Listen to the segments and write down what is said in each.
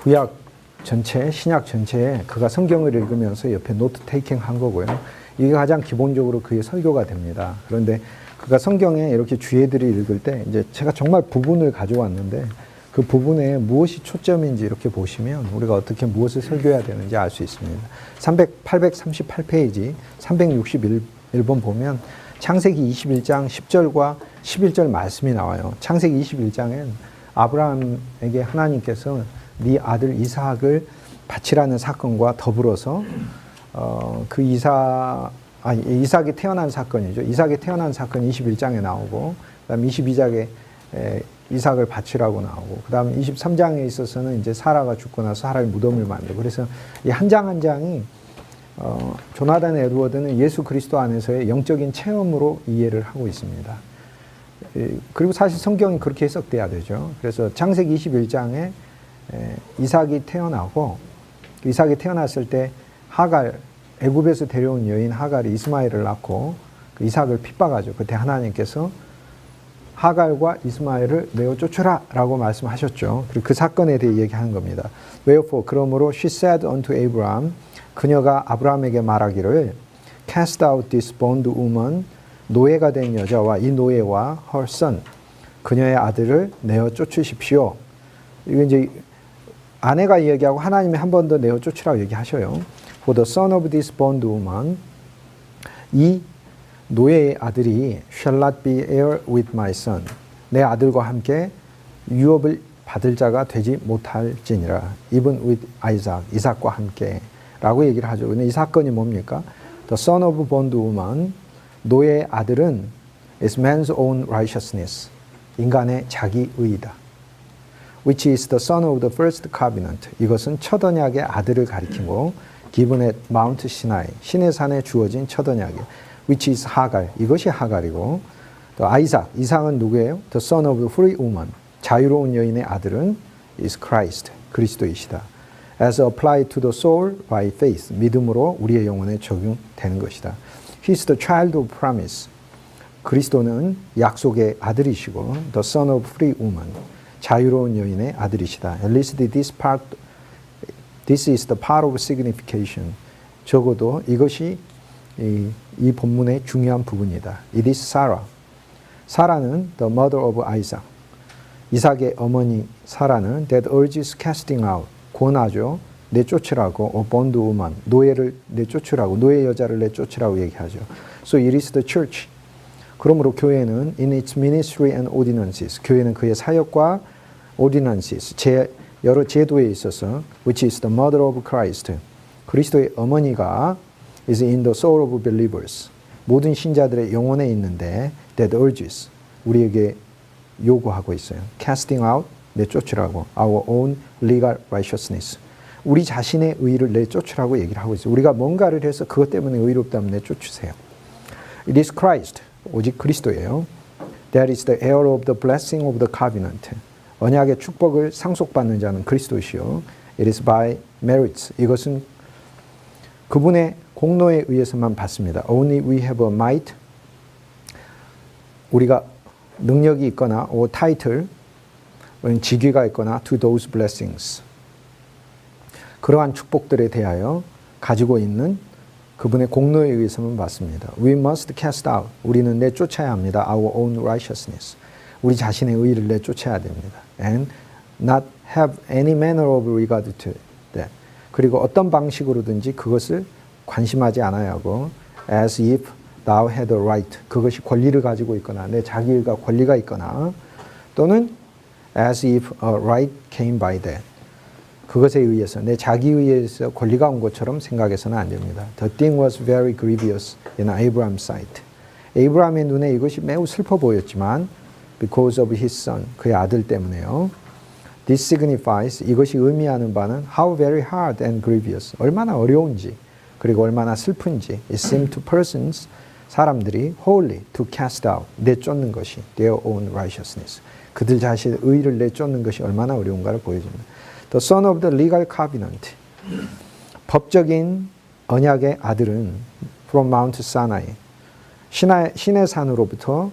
구약 전체, 신약 전체에 그가 성경을 읽으면서 옆에 노트 테이킹 한 거고요. 이게 가장 기본적으로 그의 설교가 됩니다. 그런데 그가 성경에 이렇게 주예들을 읽을 때 이제 제가 정말 부분을 가져왔는데 그 부분에 무엇이 초점인지 이렇게 보시면 우리가 어떻게 무엇을 설교해야 되는지 알 수 있습니다. 838페이지 361번 보면 창세기 21장 10절과 11절 말씀이 나와요. 창세기 21장엔 아브라함에게 하나님께서 네 아들 이삭을 바치라는 사건과 더불어서 그 이삭이 태어난 사건이죠. 이삭이 태어난 사건이 21장에 나오고 그다음 22장에 이삭을 바치라고 나오고 그다음 23장에 있어서는 이제 사라가 죽고 나서 사라의 무덤을 만들고 그래서 이 한 장 한 장이 조나단 에드워드는 예수 그리스도 안에서의 영적인 체험으로 이해를 하고 있습니다. 그리고 사실 성경이 그렇게 해석돼야 되죠. 그래서 창세기 21장에 이삭이 태어나고 이삭이 태어났을 때 하갈 애굽에서 데려온 여인 하갈이 이스마엘을 낳고 그 이삭을 핍박하죠. 그때 하나님께서 하갈과 이스마엘을 내어 쫓으라 라고 말씀하셨죠. 그리고 그 사건에 대해 얘기하는 겁니다. Wherefore 그러므로 she said unto Abraham 그녀가 아브라함에게 말하기를 cast out this bondwoman 노예가 된 여자와 이 노예와 her son 그녀의 아들을 내어 쫓으십시오. 이거 이제 아내가 이야기하고 하나님이 한 번 더 내어 쫓으라고 얘기하셔요. For the son of this bondwoman 이 노예의 아들이 shall not be heir with my son 내 아들과 함께 유업을 받을 자가 되지 못할지니라 even with Isaac 이삭과 함께 라고 얘기를 하죠. 근데 이 사건이 뭡니까? The son of bondwoman 노예의 아들은 is man's own righteousness 인간의 자기의이다. Which is the son of the first covenant 이것은 첫 언약의 아들을 가리키고 given at Mount Sinai 신의 산에 주어진 첫 언약이 which is 하갈 이것이 하갈이고 또 이삭은 누구예요? The son of the free woman 자유로운 여인의 아들은 is Christ 그리스도이시다. As applied to the soul by faith 믿음으로 우리의 영혼에 적용되는 것이다. He is the child of promise 그리스도는 약속의 아들이시고 the son of free woman 자유로운 여인의 아들이시다. At least this is the part of signification. 적어도 이것이 이 본문의 중요한 부분이다. It is Sarah. 사라는 the mother of Isaac. 이삭의 어머니 사라는 that urges casting out. 권하죠. 내쫓으라고. A bondwoman. 노예를 내쫓으라고. 노예 여자를 내쫓으라고 얘기하죠. So it is the church. 그러므로 교회는 in its ministry and ordinances. 교회는 그의 사역과 ordinances. 여러 제도에 있어서 which is the mother of Christ. 그리스도의 어머니가 is in the soul of believers. 모든 신자들의 영혼에 있는데 that urges. 우리에게 요구하고 있어요. casting out. 내쫓으라고. our own legal righteousness. 우리 자신의 의를 내쫓으라고 얘기를 하고 있어요. 우리가 뭔가를 해서 그것 때문에 의롭다면 내쫓으세요. It is Christ. 오직 그리스도예요. That is the heir of the blessing of the covenant. 언약의 축복을 상속받는 자는 그리스도시요. It is by merits. 이것은 그분의 공로에 의해서만 받습니다. Only we have a might. 우리가 능력이 있거나 or title, 직위가 있거나 to those blessings. 그러한 축복들에 대하여 가지고 있는 그분의 공로에 의해서만 받습니다. We must cast out. 우리는 내쫓아야 합니다. Our own righteousness. 우리 자신의 의를 내쫓아야 됩니다. And not have any manner of regard to that. 그리고 어떤 방식으로든지 그것을 관심하지 않아야 하고 as if thou had a right. 그것이 권리를 가지고 있거나 내 자기가 권리가 있거나 또는 as if a right came by that. 그것에 의해서 내 자기에 의해서 권리가 온 것처럼 생각해서는 안 됩니다. The thing was very grievous in Abraham's sight. 에이브라함의 눈에 이것이 매우 슬퍼 보였지만 because of his son, 그의 아들 때문에요. This signifies, 이것이 의미하는 바는 how very hard and grievous, 얼마나 어려운지 그리고 얼마나 슬픈지 it seemed to persons, 사람들이 wholly to cast out, 내쫓는 것이 their own righteousness. 그들 자신의 의를 내쫓는 것이 얼마나 어려운가를 보여줍니다. The son of the legal covenant. 법적인 언약의 아들은 from Mount Sinai. 신의 산으로부터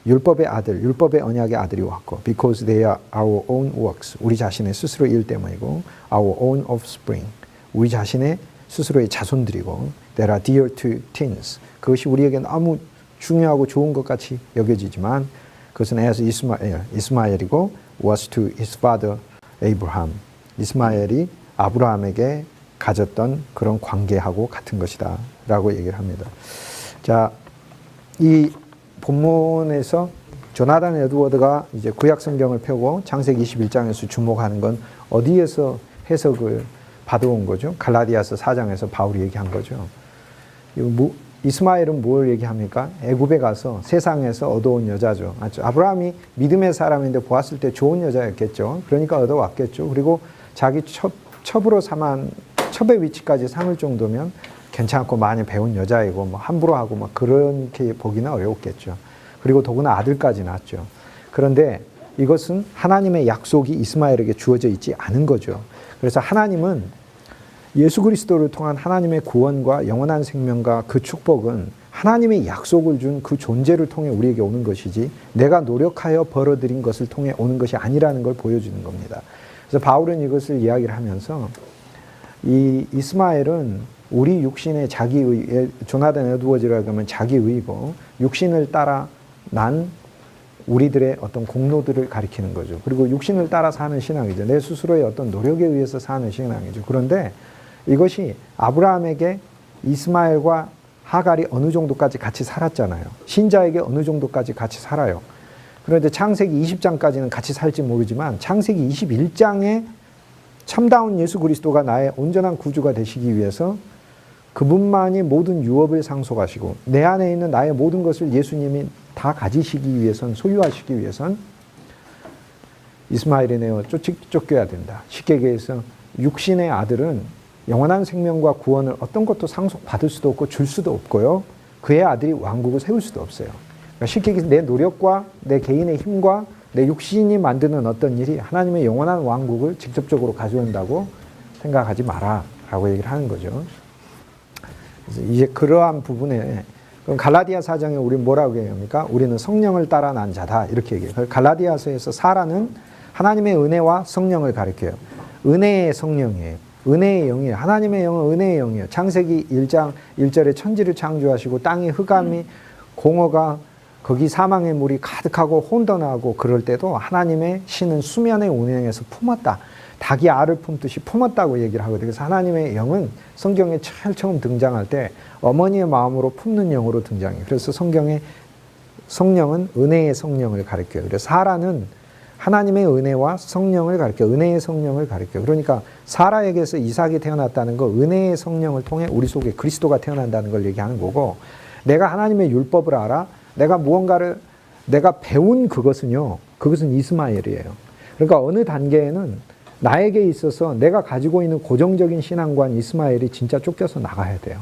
율법의 아들, 율법의 언약의 아들이 왔고 because they are our own works. 우리 자신의 스스로 일 때문이고 our own offspring. 우리 자신의 스스로의 자손들이고 that are dear to teens. 그것이 우리에게 너무 중요하고 좋은 것 같이 여겨지지만 그것은 as 이스마엘이고 was to his father Abraham. 이스마엘이 아브라함에게 가졌던 그런 관계하고 같은 것이다 라고 얘기를 합니다. 자, 이 본문에서 조나단 에드워드가 이제 구약 성경을 펴고 창세기 21장에서 주목하는 건 어디에서 해석을 받아온 거죠? 갈라디아서 4장에서 바울이 얘기한 거죠. 이스마엘은 뭘 얘기합니까? 애굽에 가서 세상에서 얻어온 여자죠. 아브라함이 믿음의 사람인데 보았을 때 좋은 여자였겠죠. 그러니까 얻어왔겠죠. 그리고 자기 첩으로 삼은 첩의 위치까지 삼을 정도면 괜찮고 많이 배운 여자이고 뭐 함부로 하고 막 그렇게 보기는 어려웠겠죠. 그리고 더구나 아들까지 낳았죠. 그런데 이것은 하나님의 약속이 이스마엘에게 주어져 있지 않은 거죠. 그래서 하나님은 예수 그리스도를 통한 하나님의 구원과 영원한 생명과 그 축복은 하나님의 약속을 준 그 존재를 통해 우리에게 오는 것이지 내가 노력하여 벌어들인 것을 통해 오는 것이 아니라는 걸 보여주는 겁니다. 그래서 바울은 이것을 이야기를 하면서 이 이스마엘은 우리 육신의 자기의, 조나단 에드워즈라고 하면 자기의고 육신을 따라 난 우리들의 어떤 공로들을 가리키는 거죠. 그리고 육신을 따라 사는 신앙이죠. 내 스스로의 어떤 노력에 의해서 사는 신앙이죠. 그런데 이것이 아브라함에게 이스마엘과 하갈이 어느 정도까지 같이 살았잖아요. 신자에게 어느 정도까지 같이 살아요. 그런데 창세기 20장까지는 같이 살지 모르지만 창세기 21장에 참다운 예수 그리스도가 나의 온전한 구주가 되시기 위해서 그분만이 모든 유업을 상속하시고 내 안에 있는 나의 모든 것을 예수님이 다 가지시기 위해선, 소유하시기 위해선 이스마엘이 내어 쫓겨야 된다. 쉽게 얘기해서 육신의 아들은 영원한 생명과 구원을 어떤 것도 상속받을 수도 없고 줄 수도 없고요. 그의 아들이 왕국을 세울 수도 없어요. 그러니까 쉽게 얘기해서 내 노력과 내 개인의 힘과 내 육신이 만드는 어떤 일이 하나님의 영원한 왕국을 직접적으로 가져온다고 생각하지 마라 라고 얘기를 하는 거죠. 그래서 이제 그러한 부분에 그럼 갈라디아 4장에 우리는 뭐라고 얘기합니까? 우리는 성령을 따라 난 자다 이렇게 얘기해요. 갈라디아서에서 사라는 하나님의 은혜와 성령을 가리켜요. 은혜의 성령이에요. 은혜의 영이에요. 하나님의 영은 은혜의 영이에요. 창세기 1장 1절에 천지를 창조하시고 땅에 흑암이 공허가 거기 사망의 물이 가득하고 혼돈하고 그럴 때도 하나님의 신은 수면의 운행에서 품었다. 닭이 알을 품듯이 품었다고 얘기를 하거든요. 그래서 하나님의 영은 성경에 제일 처음 등장할 때 어머니의 마음으로 품는 영으로 등장해요. 그래서 성경의 성령은 은혜의 성령을 가리켜요. 그래서 사라는 하나님의 은혜와 성령을 가리켜 은혜의 성령을 가리켜. 그러니까 사라에게서 이삭이 태어났다는 거 은혜의 성령을 통해 우리 속에 그리스도가 태어난다는 걸 얘기하는 거고 내가 하나님의 율법을 알아 내가 무언가를 내가 배운 그것은요. 그것은 이스마엘이에요. 그러니까 어느 단계에는 나에게 있어서 내가 가지고 있는 고정적인 신앙관 이스마엘이 진짜 쫓겨서 나가야 돼요.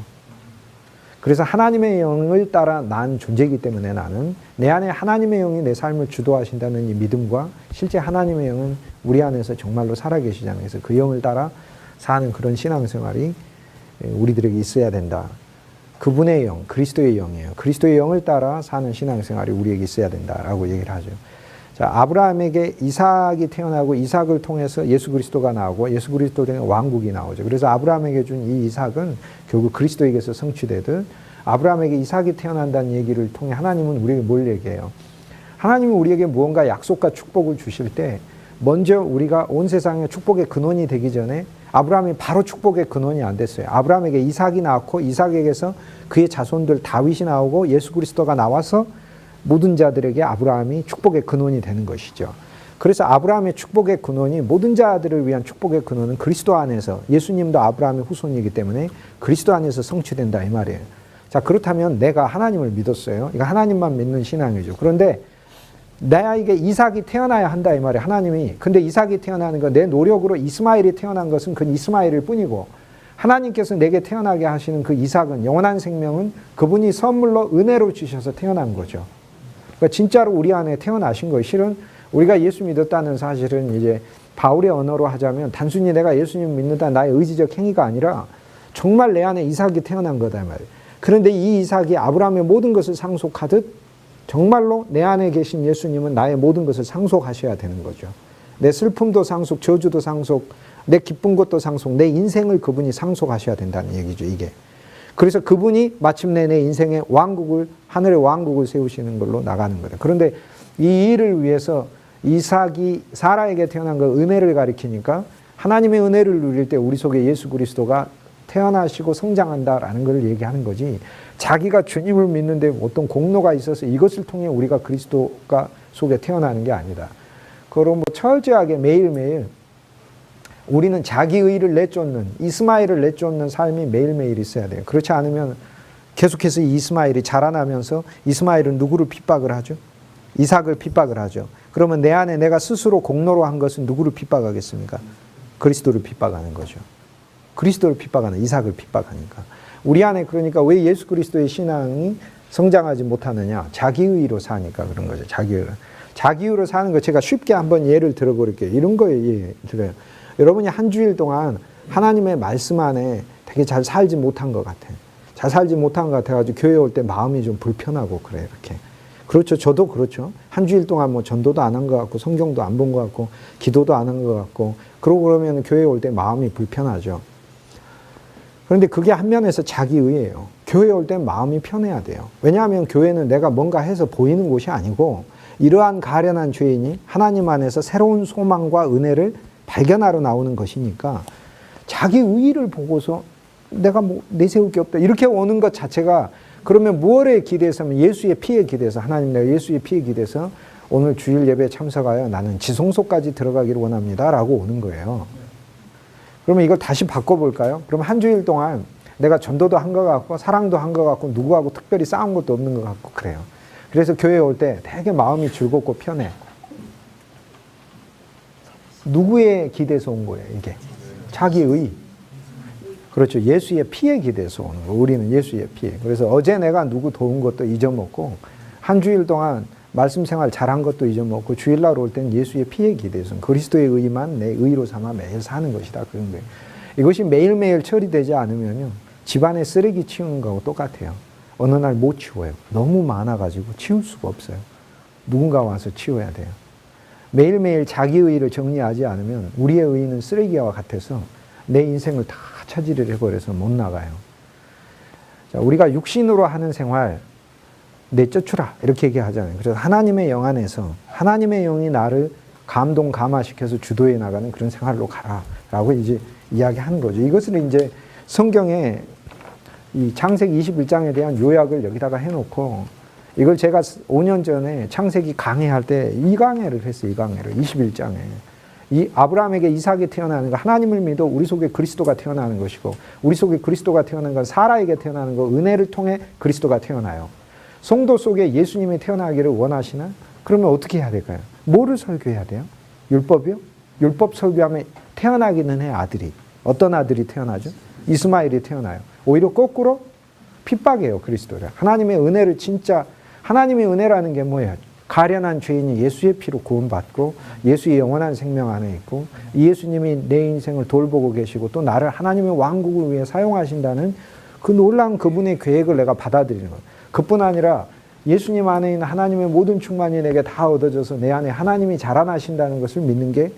그래서 하나님의 영을 따라 난 존재이기 때문에 나는 내 안에 하나님의 영이 내 삶을 주도하신다는 이 믿음과 실제 하나님의 영은 우리 안에서 정말로 살아계시잖아요. 그래서 그 영을 따라 사는 그런 신앙생활이 우리들에게 있어야 된다. 그분의 영, 그리스도의 영이에요. 그리스도의 영을 따라 사는 신앙생활이 우리에게 있어야 된다라고 얘기를 하죠. 자, 아브라함에게 이삭이 태어나고 이삭을 통해서 예수 그리스도가 나오고 예수 그리스도 통해 왕국이 나오죠. 그래서 아브라함에게 준 이 이삭은 결국 그리스도에게서 성취되듯 아브라함에게 이삭이 태어난다는 얘기를 통해 하나님은 우리에게 뭘 얘기해요? 하나님은 우리에게 무언가 약속과 축복을 주실 때 먼저 우리가 온 세상의 축복의 근원이 되기 전에 아브라함이 바로 축복의 근원이 안 됐어요. 아브라함에게 이삭이 나왔고 이삭에게서 그의 자손들 다윗이 나오고 예수 그리스도가 나와서 모든 자들에게 아브라함이 축복의 근원이 되는 것이죠. 그래서 아브라함의 축복의 근원이 모든 자들을 위한 축복의 근원은 그리스도 안에서 예수님도 아브라함의 후손이기 때문에 그리스도 안에서 성취된다 이 말이에요. 자, 그렇다면 내가 하나님을 믿었어요. 이거 하나님만 믿는 신앙이죠. 그런데 나에게 이삭이 태어나야 한다 이 말이에요. 하나님이. 근데 이삭이 태어나는 건 내 노력으로 이스마엘이 태어난 것은 그 이스마엘일 뿐이고 하나님께서 내게 태어나게 하시는 그 이삭은 영원한 생명은 그분이 선물로 은혜로 주셔서 태어난 거죠. 그러니까 진짜로 우리 안에 태어나신 거예요. 실은 우리가 예수 믿었다는 사실은 이제 바울의 언어로 하자면 단순히 내가 예수님 믿는다 나의 의지적 행위가 아니라 정말 내 안에 이삭이 태어난 거다 말이에요. 그런데 이 이삭이 아브라함의 모든 것을 상속하듯 정말로 내 안에 계신 예수님은 나의 모든 것을 상속하셔야 되는 거죠. 내 슬픔도 상속, 저주도 상속, 내 기쁜 것도 상속, 내 인생을 그분이 상속하셔야 된다는 얘기죠, 이게. 그래서 그분이 마침내 내 인생의 왕국을, 하늘의 왕국을 세우시는 걸로 나가는 거예요. 그런데 이 일을 위해서 이삭이 사라에게 태어난 그 은혜를 가리키니까 하나님의 은혜를 누릴 때 우리 속에 예수 그리스도가 태어나시고 성장한다라는 걸 얘기하는 거지, 자기가 주님을 믿는데 어떤 공로가 있어서 이것을 통해 우리가 그리스도가 속에 태어나는 게 아니다. 그럼 뭐 철저하게 매일매일 우리는 자기 의를 내쫓는, 이스마엘을 내쫓는 삶이 매일매일 있어야 돼요. 그렇지 않으면 계속해서 이스마엘이 자라나면서 이스마엘은 누구를 핍박을 하죠? 이삭을 핍박을 하죠. 그러면 내 안에 내가 스스로 공로로 한 것은 누구를 핍박하겠습니까? 그리스도를 핍박하는 거죠. 그리스도를 핍박하는, 이삭을 핍박하니까. 우리 안에 그러니까 왜 예수 그리스도의 신앙이 성장하지 못하느냐? 자기의로 사니까 그런 거죠. 자기의로 사는 거 제가 쉽게 한번 예를 들어버릴게요. 이런 거에 예 들어요. 여러분이 한 주일 동안 하나님의 말씀 안에 되게 잘 살지 못한 것 같아요. 잘 살지 못한 것 같아가지고 교회 올 때 마음이 좀 불편하고 그래요. 이렇게. 그렇죠. 저도 그렇죠. 한 주일 동안 뭐 전도도 안 한 것 같고 성경도 안 본 것 같고 기도도 안 한 것 같고 그러고 그러면 교회 올 때 마음이 불편하죠. 그런데 그게 한 면에서 자기의예요. 교회 올 때 마음이 편해야 돼요. 왜냐하면 교회는 내가 뭔가 해서 보이는 곳이 아니고 이러한 가련한 죄인이 하나님 안에서 새로운 소망과 은혜를 발견하러 나오는 것이니까 자기 의의를 보고서 내가 뭐 내세울 게 없다 이렇게 오는 것 자체가, 그러면 무엇에 기대서면 예수의 피에 기대서, 하나님 내가 예수의 피에 기대서 오늘 주일 예배에 참석하여 나는 지성소까지 들어가기를 원합니다 라고 오는 거예요. 그러면 이걸 다시 바꿔볼까요? 그럼 한 주일 동안 내가 전도도 한 것 같고 사랑도 한 것 같고 누구하고 특별히 싸운 것도 없는 것 같고 그래요. 그래서 교회에 올 때 되게 마음이 즐겁고 편해. 누구에 기대서 온 거예요, 이게? 자기의. 그렇죠. 예수의 피에 기대서 오는 거. 우리는 예수의 피에. 그래서 어제 내가 누구 도운 것도 잊어먹고, 한 주일 동안 말씀 생활 잘한 것도 잊어먹고, 주일날 올 때는 예수의 피에 기대서 그리스도의 의만 내 의로 삼아 매일 사는 것이다. 그런 거예요. 이것이 매일매일 처리되지 않으면요, 집안에 쓰레기 치우는 거하고 똑같아요. 어느 날 못 치워요. 너무 많아가지고 치울 수가 없어요. 누군가 와서 치워야 돼요. 매일매일 자기 의의를 정리하지 않으면 우리의 의의는 쓰레기와 같아서 내 인생을 다 차지를 해버려서 못 나가요. 자, 우리가 육신으로 하는 생활 내쫓으라 이렇게 얘기하잖아요. 그래서 하나님의 영 안에서 하나님의 영이 나를 감동 감화시켜서 주도해 나가는 그런 생활로 가라라고 이제 이야기하는 거죠. 이것을 이제 성경에 이 창세기 21장에 대한 요약을 여기다가 해놓고, 이걸 제가 5년 전에 창세기 강의할 때 이 강의를 했어요. 이 강의를 21장에. 이 아브라함에게 이삭이 태어나는 거, 하나님을 믿어 우리 속에 그리스도가 태어나는 것이고, 우리 속에 그리스도가 태어나는 건 사라에게 태어나는 거, 은혜를 통해 그리스도가 태어나요. 성도 속에 예수님이 태어나기를 원하시나? 그러면 어떻게 해야 될까요? 뭐를 설교해야 돼요? 율법이요? 율법 설교하면 태어나기는 해, 아들이. 어떤 아들이 태어나죠? 이스마엘이 태어나요. 오히려 거꾸로 핍박해요, 그리스도를. 하나님의 은혜를 진짜, 하나님의 은혜라는 게 뭐예요? 가련한 죄인이 예수의 피로 구원받고 예수의 영원한 생명 안에 있고, 이 예수님이 내 인생을 돌보고 계시고 또 나를 하나님의 왕국을 위해 사용하신다는 그 놀라운 그분의 계획을 내가 받아들이는 거예요. 그뿐 아니라 예수님 안에 있는 하나님의 모든 충만이 내게 다 얻어져서 내 안에 하나님이 자라나신다는 것을 믿는 게,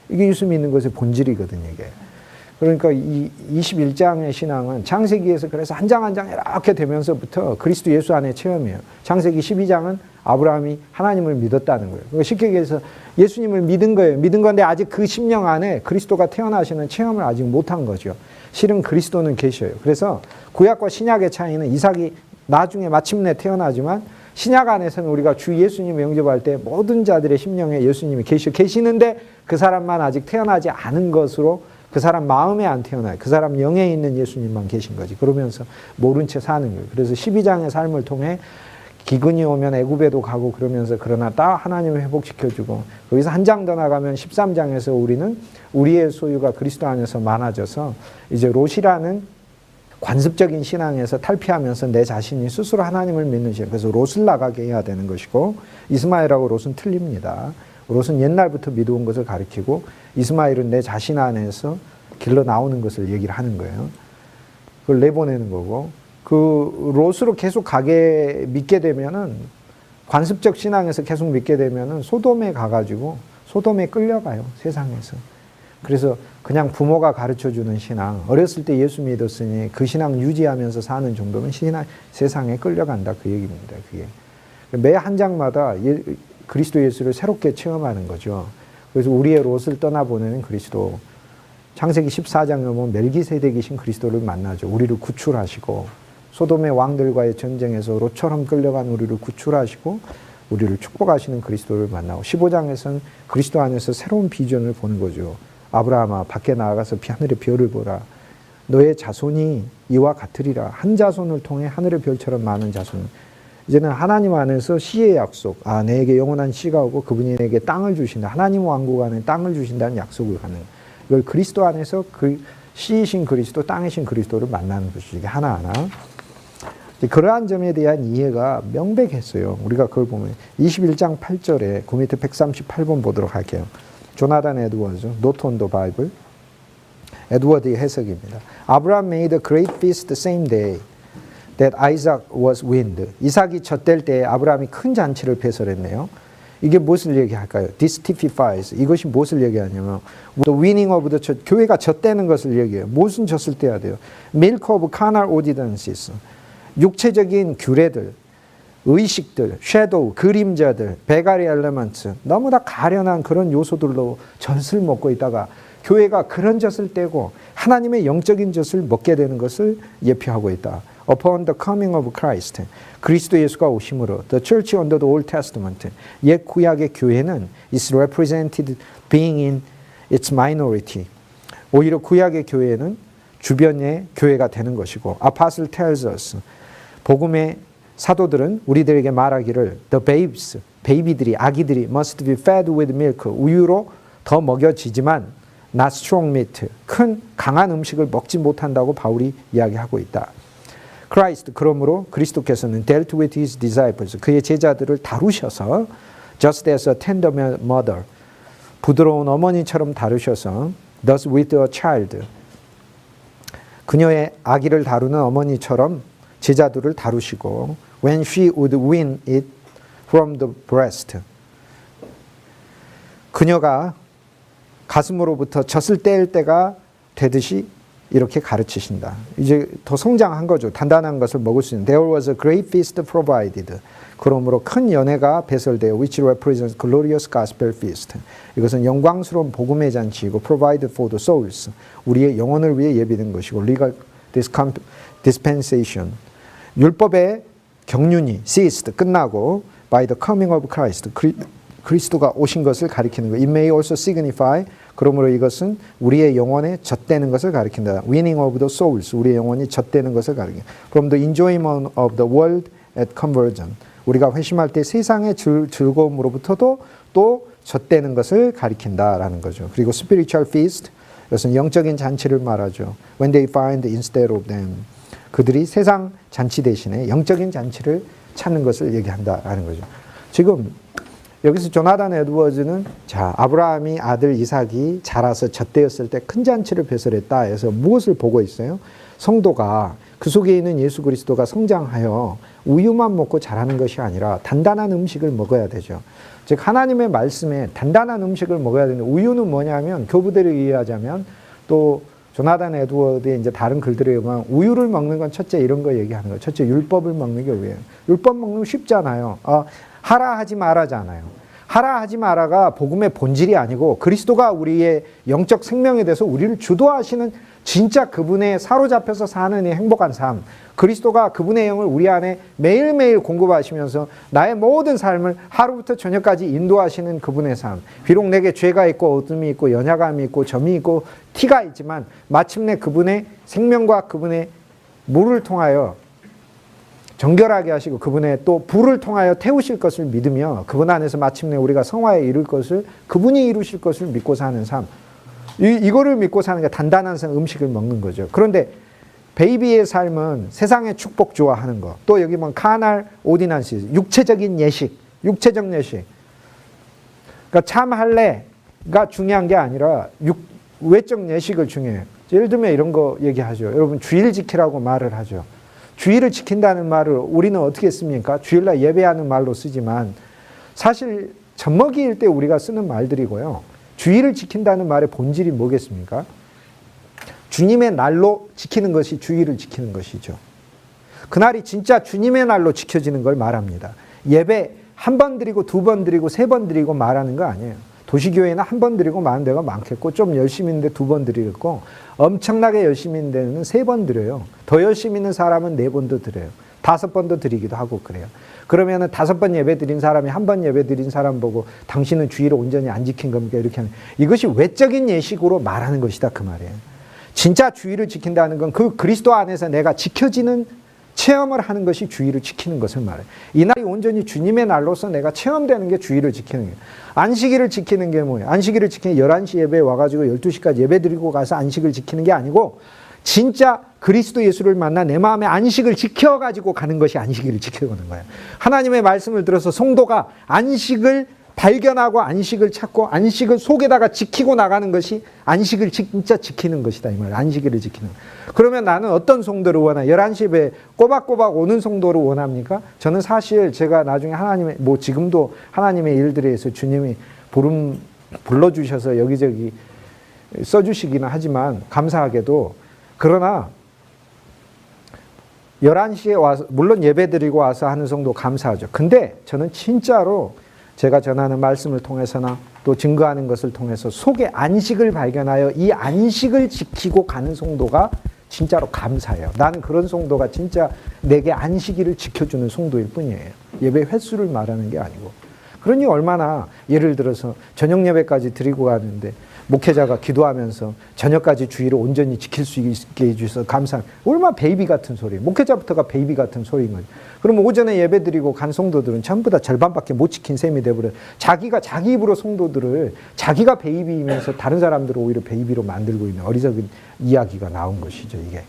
이게 예수 믿는 것의 본질이거든요, 이게. 그러니까 이 21장의 신앙은 창세기에서 그래서 한 장 한 장 이렇게 되면서부터 그리스도 예수 안에 체험이에요. 창세기 12장은 아브라함이 하나님을 믿었다는 거예요. 쉽게 얘기해서 예수님을 믿은 거예요. 믿은 건데 아직 그 심령 안에 그리스도가 태어나시는 체험을 아직 못한 거죠. 실은 그리스도는 계셔요. 그래서 구약과 신약의 차이는 이삭이 나중에 마침내 태어나지만, 신약 안에서는 우리가 주 예수님을 영접할 때 모든 자들의 심령에 예수님이 계시는데 그 사람만 아직 태어나지 않은 것으로, 그 사람 마음에 안 태어나요. 그 사람 영에 있는 예수님만 계신 거지. 그러면서 모른 채 사는 거예요. 그래서 12장의 삶을 통해 기근이 오면 애굽에도 가고 그러면서, 그러나 다 하나님을 회복시켜주고, 거기서 한 장 더 나가면 13장에서 우리는 우리의 소유가 그리스도 안에서 많아져서 이제 롯이라는 관습적인 신앙에서 탈피하면서 내 자신이 스스로 하나님을 믿는 신앙. 그래서 롯을 나가게 해야 되는 것이고, 이스마엘하고 롯은 틀립니다. 롯은 옛날부터 믿어온 것을 가리키고, 이스마엘은 내 자신 안에서 길러 나오는 것을 얘기를 하는 거예요. 그걸 내보내는 거고, 그 롯으로 계속 가게 믿게 되면은 관습적 신앙에서 계속 믿게 되면은 소돔에 가가지고 소돔에 끌려가요, 세상에서. 그래서 그냥 부모가 가르쳐주는 신앙, 어렸을 때 예수 믿었으니 그 신앙 유지하면서 사는 정도면 세상에 끌려간다, 그 얘기입니다. 그게. 매 한 장마다 그리스도 예수를 새롭게 체험하는 거죠. 그래서 우리의 롯을 떠나보내는 그리스도. 창세기 14장에 보면 멜기세덱이신 그리스도를 만나죠. 우리를 구출하시고 소돔의 왕들과의 전쟁에서 롯처럼 끌려간 우리를 구출하시고 우리를 축복하시는 그리스도를 만나고 15장에서는 그리스도 안에서 새로운 비전을 보는 거죠. 아브라함아 밖에 나아가서 하늘의 별을 보라. 너의 자손이 이와 같으리라. 한 자손을 통해 하늘의 별처럼 많은 자손. 이제는 하나님 안에서 씨의 약속. 내게 영원한 씨가 오고 그분이 내게 땅을 주신다. 하나님 왕국 안에 땅을 주신다는 약속을 하는. 이걸 그리스도 안에서 그 씨이신 그리스도, 땅이신 그리스도를 만나는 것이죠. 이게 하나하나. 그러한 점에 대한 이해가 명백했어요. 우리가 그걸 보면 21장 8절에 그 밑에 138번 보도록 할게요. 조나단 에드워즈, Not on the Bible. 에드워드의 해석입니다. Abraham made a great feast the same day that Isaac was weaned. 이삭이 젖될 때에 아브라함이 큰 잔치를 배설했네요. 이게 무엇을 얘기할까요? This typifies. 이것이 무엇을 얘기하냐면 the winning of the church. 교회가 젖대는 것을 얘기해요. 무슨 젖을 떼야 돼요? Milk of carnal ordinances. 육체적인 규례들, 의식들, 섀도우, 그림자들, 베가리 엘레먼트, 너무 다 가련한 그런 요소들로 젖을 먹고 있다가 교회가 그런 젖을 떼고 하나님의 영적인 젖을 먹게 되는 것을 예표하고 있다. Upon the coming of Christ, 그리스도 예수가 오심으로 the church under the Old Testament, 옛 구약의 교회는 is represented being in its minority. 오히려 구약의 교회는 주변의 교회가 되는 것이고 Apostle tells us, 복음의 사도들은 우리들에게 말하기를 the babes, 베이비들이, 아기들이 must be fed with milk, 우유로 더 먹여지지만 not strong meat, 큰 강한 음식을 먹지 못한다고 바울이 이야기하고 있다. Christ, 그러므로 그리스도께서는 dealt with his disciples, 그의 제자들을 다루셔서 just as a tender mother, 부드러운 어머니처럼 다루셔서 thus with a child, 그녀의 아기를 다루는 어머니처럼 제자들을 다루시고 when she would wean it from the breast, 그녀가 가슴으로부터 젖을 뗄 때가 되듯이 이렇게 가르치신다. 이제 더 성장한 거죠. 단단한 것을 먹을 수 있는. There was a great feast provided. 그러므로 큰 연회가 배설되어 which represents glorious gospel feast. 이것은 영광스러운 복음의 잔치이고 provided for the souls. 우리의 영혼을 위해 예비된 것이고 legal dispensation. 율법의 경륜이 ceased, 끝나고 by the coming of Christ. 그리스도가 오신 것을 가리키는 것. It may also signify, 그러므로 이것은 우리의 영혼에 젖대는 것을 가리킨다. Winning of the souls, 우리의 영혼이 젖대는 것을 가리킨다. From the enjoyment of the world at conversion, 우리가 회심할 때 세상의 즐거움으로부터도 또 젖대는 것을 가리킨다라는 거죠. 그리고 spiritual feast, 이것은 영적인 잔치를 말하죠. When they find instead of them, 그들이 세상 잔치 대신에 영적인 잔치를 찾는 것을 얘기한다라는 거죠. 지금 여기서 조나단 에드워즈는 자, 아브라함이 아들 이삭이 자라서 젖되었을 때 큰 잔치를 배설했다 해서 무엇을 보고 있어요? 성도가 그 속에 있는 예수 그리스도가 성장하여 우유만 먹고 자라는 것이 아니라 단단한 음식을 먹어야 되죠. 즉 하나님의 말씀에 단단한 음식을 먹어야 되는데 우유는 뭐냐면 교부대로 이해하자면 또 조나단 에드워드의 이제 다른 글들에 보면 우유를 먹는 건 첫째 이런 거 얘기하는 거예요. 첫째 율법을 먹는 게 우유예요. 율법 먹는 거 쉽잖아요. 하라 하지 말아잖아요. 하라 하지 마라가 복음의 본질이 아니고 그리스도가 우리의 영적 생명에 대해서 우리를 주도하시는 진짜 그분의 사로잡혀서 사는 이 행복한 삶, 그리스도가 그분의 영을 우리 안에 매일매일 공급하시면서 나의 모든 삶을 하루부터 저녁까지 인도하시는 그분의 삶. 비록 내게 죄가 있고 어둠이 있고 연약함이 있고 점이 있고 티가 있지만 마침내 그분의 생명과 그분의 물을 통하여 정결하게 하시고 그분의 또 불을 통하여 태우실 것을 믿으며 그분 안에서 마침내 우리가 성화에 이룰 것을 그분이 이루실 것을 믿고 사는 삶. 이거를 믿고 사는 게 단단한 음식을 먹는 거죠. 그런데 베이비의 삶은 세상의 축복 좋아하는 거. 또 여기 보면 카날 오디난시, 육체적인 예식, 육체적 예식. 그러니까 참 할례가 중요한 게 아니라 외적 예식을 중요해요. 예를 들면 이런 거 얘기하죠. 여러분 주일 지키라고 말을 하죠. 주의를 지킨다는 말을 우리는 어떻게 씁니까? 주일날 예배하는 말로 쓰지만 사실 젖먹이일 때 우리가 쓰는 말들이고요. 주의를 지킨다는 말의 본질이 뭐겠습니까? 주님의 날로 지키는 것이 주의를 지키는 것이죠. 그날이 진짜 주님의 날로 지켜지는 걸 말합니다. 예배 한 번 드리고 두 번 드리고 세 번 드리고 말하는 거 아니에요. 도시교회는 한 번 드리고 많은 데가 많겠고 좀 열심히 있는데 두 번 드리겠고 엄청나게 열심히 있는 데는 세 번 드려요. 더 열심히 있는 사람은 네 번도 드려요. 다섯 번도 드리기도 하고 그래요. 그러면은 다섯 번 예배 드린 사람이 한 번 예배 드린 사람 보고 당신은 주의를 온전히 안 지킨 겁니까? 이렇게 하는 이것이 외적인 예식으로 말하는 것이다 그 말이에요. 진짜 주의를 지킨다는 건 그 그리스도 안에서 내가 지켜지는 체험을 하는 것이 주의를 지키는 것을 말해요. 이 날이 온전히 주님의 날로서 내가 체험되는 게 주의를 지키는 거예요. 안식일을 지키는 게 뭐예요? 안식일을 지키는 11시 예배에 와가지고 12시까지 예배 드리고 가서 안식을 지키는 게 아니고 진짜 그리스도 예수를 만나 내 마음에 안식을 지켜가지고 가는 것이 안식일을 지켜가는 거예요. 하나님의 말씀을 들어서 성도가 안식을 발견하고 안식을 찾고 안식을 속에다가 지키고 나가는 것이 안식을 진짜 지키는 것이다 이 말이에요. 안식일을 지키는 거예요. 그러면 나는 어떤 성도를 원하냐? 11시 예배에 꼬박꼬박 오는 성도를 원합니까? 저는 사실 제가 나중에 하나님의 지금도 하나님의 일들에서 주님이 불러주셔서 여기저기 써주시기는 하지만 감사하게도 그러나 11시에 와서 물론 예배드리고 와서 하는 성도 감사하죠. 근데 저는 진짜로 제가 전하는 말씀을 통해서나 또 증거하는 것을 통해서 속에 안식을 발견하여 이 안식을 지키고 가는 성도가 진짜로 감사해요. 나는 그런 성도가 진짜 내게 안식일을 지켜주는 성도일 뿐이에요. 예배 횟수를 말하는 게 아니고. 그러니 얼마나 예를 들어서 저녁 예배까지 드리고 가는데 목회자가 기도하면서 저녁까지 주의를 온전히 지킬 수 있게 해주셔서 감사합니다. 얼마나 베이비 같은 소리. 목회자부터가 베이비 같은 소리인 거죠. 그럼 오전에 예배 드리고 간 성도들은 전부 다 절반밖에 못 지킨 셈이 돼버려요. 자기가 자기 입으로 성도들을 자기가 베이비이면서 다른 사람들을 오히려 베이비로 만들고 있는 어리석은 이야기가 나온 것이죠. 이게.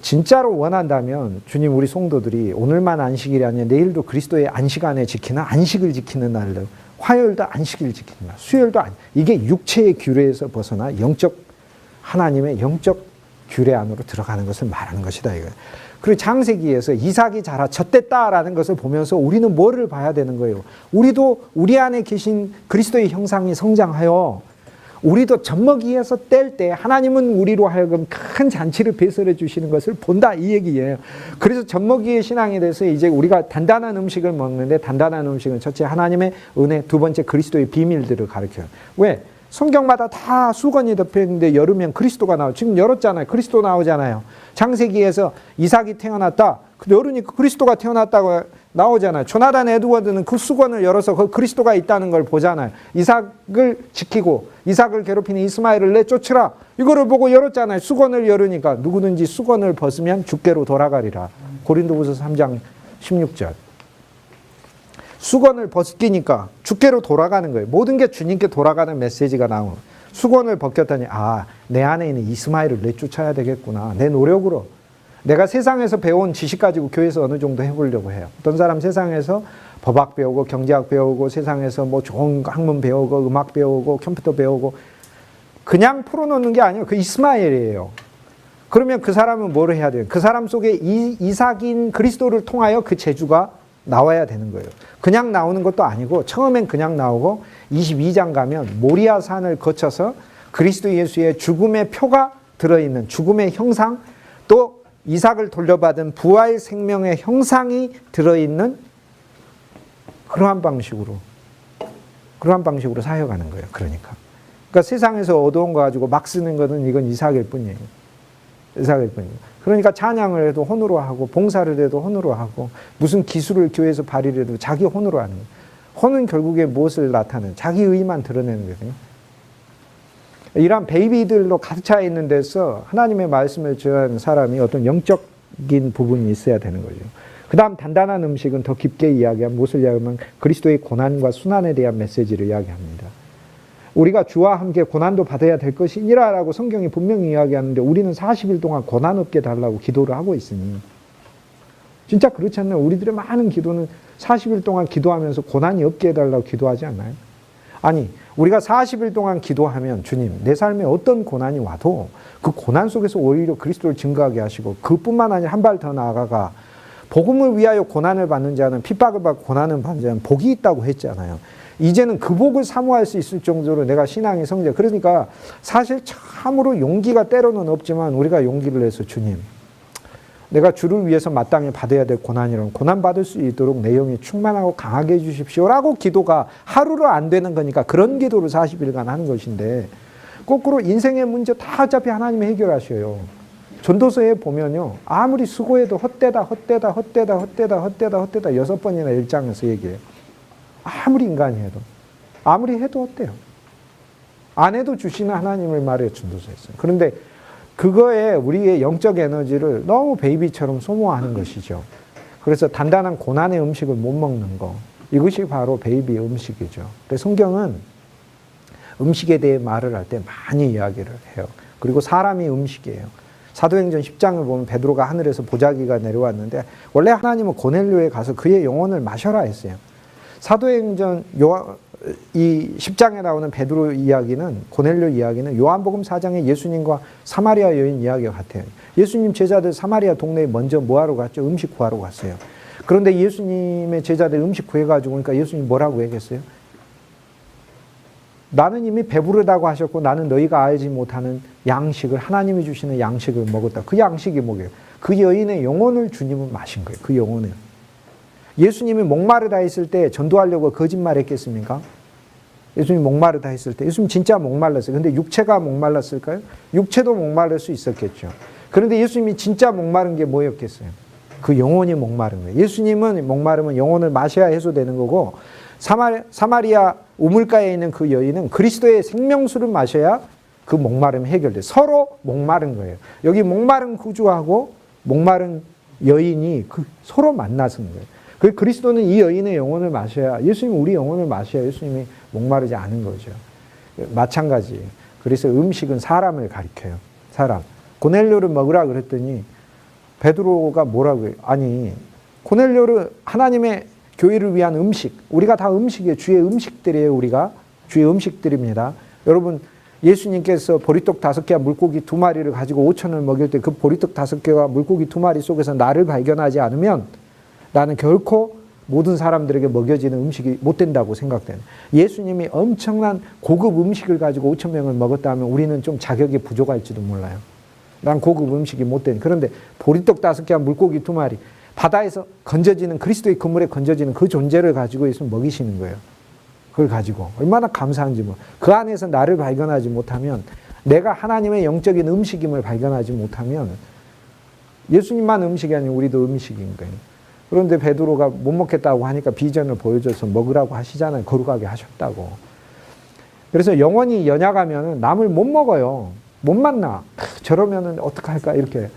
진짜로 원한다면 주님 우리 성도들이 오늘만 안식일이 아니라 내일도 그리스도의 안식 안에 지키는 안식을 지키는 날로 화요일도 안식일 지키는 날, 수요일도 이게 육체의 규례에서 벗어나 하나님의 영적 규례 안으로 들어가는 것을 말하는 것이다. 이거예요. 그리고 창세기에서 이삭이 자라 젖됐다라는 것을 보면서 우리는 뭐를 봐야 되는 거예요? 우리도 우리 안에 계신 그리스도의 형상이 성장하여 우리도 젖먹이에서 뗄 때 하나님은 우리로 하여금 큰 잔치를 배설해 주시는 것을 본다 이 얘기예요. 그래서 젖먹이의 신앙에 대해서 이제 우리가 단단한 음식을 먹는데 단단한 음식은 첫째 하나님의 은혜, 두 번째 그리스도의 비밀들을 가르쳐요. 왜? 성경마다 다 수건이 덮여 있는데 열으면 그리스도가 나와요. 지금 열었잖아요. 그리스도 나오잖아요. 창세기에서 이삭이 태어났다. 열으니까 그리스도가 태어났다고 나오잖아요. 조나단 에드워드는 그 수건을 열어서 그 그리스도가 있다는 걸 보잖아요. 이삭을 지키고 이삭을 괴롭히는 이스마엘을 내쫓으라. 이거를 보고 열었잖아요. 수건을 열으니까 누구든지 수건을 벗으면 주께로 돌아가리라. 고린도후서 3장 16절. 수건을 벗기니까 주께로 돌아가는 거예요. 모든 게 주님께 돌아가는 메시지가 나오는 거예요. 수건을 벗겼더니 내 안에 있는 이스마엘을 내쫓아야 되겠구나. 내 노력으로. 내가 세상에서 배운 지식 가지고 교회에서 어느 정도 해보려고 해요. 어떤 사람 세상에서 법학 배우고 경제학 배우고 세상에서 좋은 학문 배우고 음악 배우고 컴퓨터 배우고 그냥 풀어놓는 게 아니에요. 그 이스마엘이에요. 그러면 그 사람은 뭘 해야 돼요? 그 사람 속에 이삭인 그리스도를 통하여 그 재주가 나와야 되는 거예요. 그냥 나오는 것도 아니고 처음엔 그냥 나오고 22장 가면 모리아 산을 거쳐서 그리스도 예수의 죽음의 표가 들어있는 죽음의 형상 또 이삭을 돌려받은 부활 생명의 형상이 들어있는 그러한 방식으로 사역하는 거예요. 그러니까 세상에서 얻어온 거 가지고 막 쓰는 거는 이건 이삭일 뿐이에요. 이삭일 뿐이에요. 그러니까 찬양을 해도 혼으로 하고 봉사를 해도 혼으로 하고 무슨 기술을 교회에서 발휘를 해도 자기 혼으로 하는 거예요. 혼은 결국에 무엇을 나타내는 자기 의만 드러내는 거거든요. 이런 베이비들로 가득 차 있는 데서 하나님의 말씀을 전하는 사람이 어떤 영적인 부분이 있어야 되는 거죠. 그 다음 단단한 음식은 더 깊게 이야기하면 무엇을 이야기하면 그리스도의 고난과 순환에 대한 메시지를 이야기합니다. 우리가 주와 함께 고난도 받아야 될 것이니라 라고 성경이 분명히 이야기하는데 우리는 40일 동안 고난 없게 달라고 기도를 하고 있으니 진짜 그렇지 않나요? 우리들의 많은 기도는 40일 동안 기도하면서 고난이 없게 해달라고 기도하지 않나요? 아니 우리가 40일 동안 기도하면 주님, 내 삶에 어떤 고난이 와도 그 고난 속에서 오히려 그리스도를 증거하게 하시고 그뿐만 아니라 한 발 더 나아가가 복음을 위하여 고난을 받는 자는 핍박을 받고 고난을 받는 자는 복이 있다고 했잖아요. 이제는 그 복을 사모할 수 있을 정도로 내가 신앙의 성자. 그러니까 사실 참으로 용기가 때로는 없지만 우리가 용기를 내서 주님, 내가 주를 위해서 마땅히 받아야 될 고난이란 고난 받을 수 있도록 내 영이 충만하고 강하게 해주십시오라고 기도가 하루로 안 되는 거니까 그런 기도를 40일간 하는 것인데 거꾸로 인생의 문제 다 어차피 하나님이 해결하셔요. 전도서에 보면요, 아무리 수고해도 헛되다 6번이나 1장에서 얘기해요. 아무리 인간이 해도, 아무리 해도 어때요? 안 해도 주시는 하나님을 말해요, 전도서에서. 그런데 그거에 우리의 영적 에너지를 너무 베이비처럼 소모하는 것이죠. 그래서 단단한 고난의 음식을 못 먹는 거, 이것이 바로 베이비 음식이죠. 그래서 성경은 음식에 대해 말을 할 때 많이 이야기를 해요. 그리고 사람이 음식이에요. 사도행전 10장을 보면 베드로가 하늘에서 보자기가 내려왔는데 원래 하나님은 고넬료에 가서 그의 영혼을 마셔라 했어요. 사도행전 이 10장에 나오는 베드로 이야기는, 고넬료 이야기는 요한복음 4장의 예수님과 사마리아 여인 이야기와 같아요. 예수님 제자들 사마리아 동네에 먼저 뭐하러 갔죠? 음식 구하러 갔어요. 그런데 예수님의 제자들 음식 구해가지고 오니까 예수님 뭐라고 얘기했어요? 나는 이미 배부르다고 하셨고 나는 너희가 알지 못하는 양식을, 하나님이 주시는 양식을 먹었다. 그 양식이 뭐예요? 그 여인의 영혼을 주님은 마신 거예요. 그 영혼을. 예수님이 목마르다 했을 때 전도하려고 거짓말했겠습니까? 예수님이 목마르다 했을 때 예수님 진짜 목말랐어요. 근데 육체가 목말랐을까요? 육체도 목마를 수 있었겠죠. 그런데 예수님이 진짜 목마른 게 뭐였겠어요? 그 영혼이 목마른 거예요. 예수님은 목마르면 영혼을 마셔야 해소되는 거고 사마리아 우물가에 있는 그 여인은 그리스도의 생명수를 마셔야 그 목마름이 해결돼요. 서로 목마른 거예요. 여기 목마른 구주하고 목마른 여인이 서로 만나서 거예요. 그 그리스도는 이 여인의 영혼을 마셔야, 예수님이 우리 영혼을 마셔야 예수님이 목마르지 않은 거죠. 마찬가지예요. 그래서 음식은 사람을 가리켜요. 사람. 고넬료를 먹으라 그랬더니 베드로가 뭐라고 해요? 아니, 고넬료를 하나님의 교회를 위한 음식, 우리가 다 음식이에요. 주의 음식들이에요. 우리가 주의 음식들입니다. 여러분, 예수님께서 보리떡 5개와 물고기 2마리를 가지고 5,000을 먹일 때 그 보리떡 5개와 물고기 2마리 속에서 나를 발견하지 않으면 나는 결코 모든 사람들에게 먹여지는 음식이 못 된다고 생각돼요. 예수님이 엄청난 고급 음식을 가지고 5,000명을 먹었다 하면 우리는 좀 자격이 부족할지도 몰라요. 난 고급 음식이 못 된. 그런데 보리떡 5개와 물고기 2마리, 바다에서 건져지는, 그리스도의 그물에 건져지는 그 존재를 가지고 예수님 먹이시는 거예요. 그걸 가지고 얼마나 감사한지. 그 안에서 나를 발견하지 못하면, 내가 하나님의 영적인 음식임을 발견하지 못하면 예수님만 음식이 아니고 우리도 음식인 거예요. 그런데 베드로가 못 먹겠다고 하니까 비전을 보여줘서 먹으라고 하시잖아요. 거룩하게 하셨다고. 그래서 영혼이 연약하면 남을 못 먹어요. 못 만나. 저러면 어떡할까 이렇게.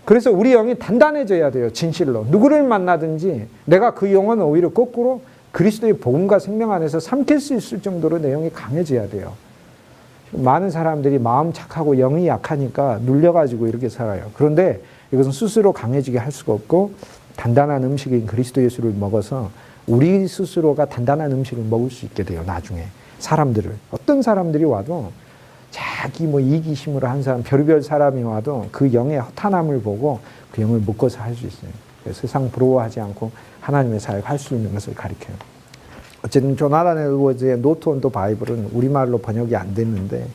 그래서 우리 영이 단단해져야 돼요. 진실로. 누구를 만나든지 내가 그 영혼을 오히려 거꾸로 그리스도의 복음과 생명 안에서 삼킬 수 있을 정도로 내 영이 강해져야 돼요. 많은 사람들이 마음 착하고 영이 약하니까 눌려가지고 이렇게 살아요. 그런데 이것은 스스로 강해지게 할 수가 없고 단단한 음식인 그리스도 예수를 먹어서 우리 스스로가 단단한 음식을 먹을 수 있게 돼요. 나중에 사람들을, 어떤 사람들이 와도 자기 이기심으로 한 사람, 별별 사람이 와도 그 영의 허탄함을 보고 그 영을 묶어서 할 수 있어요. 세상 부러워하지 않고 하나님의 사역을 할 수 있는 것을 가리켜요. 어쨌든 조나단 에드워즈의 노트 온 더 바이블은 우리말로 번역이 안 됐는데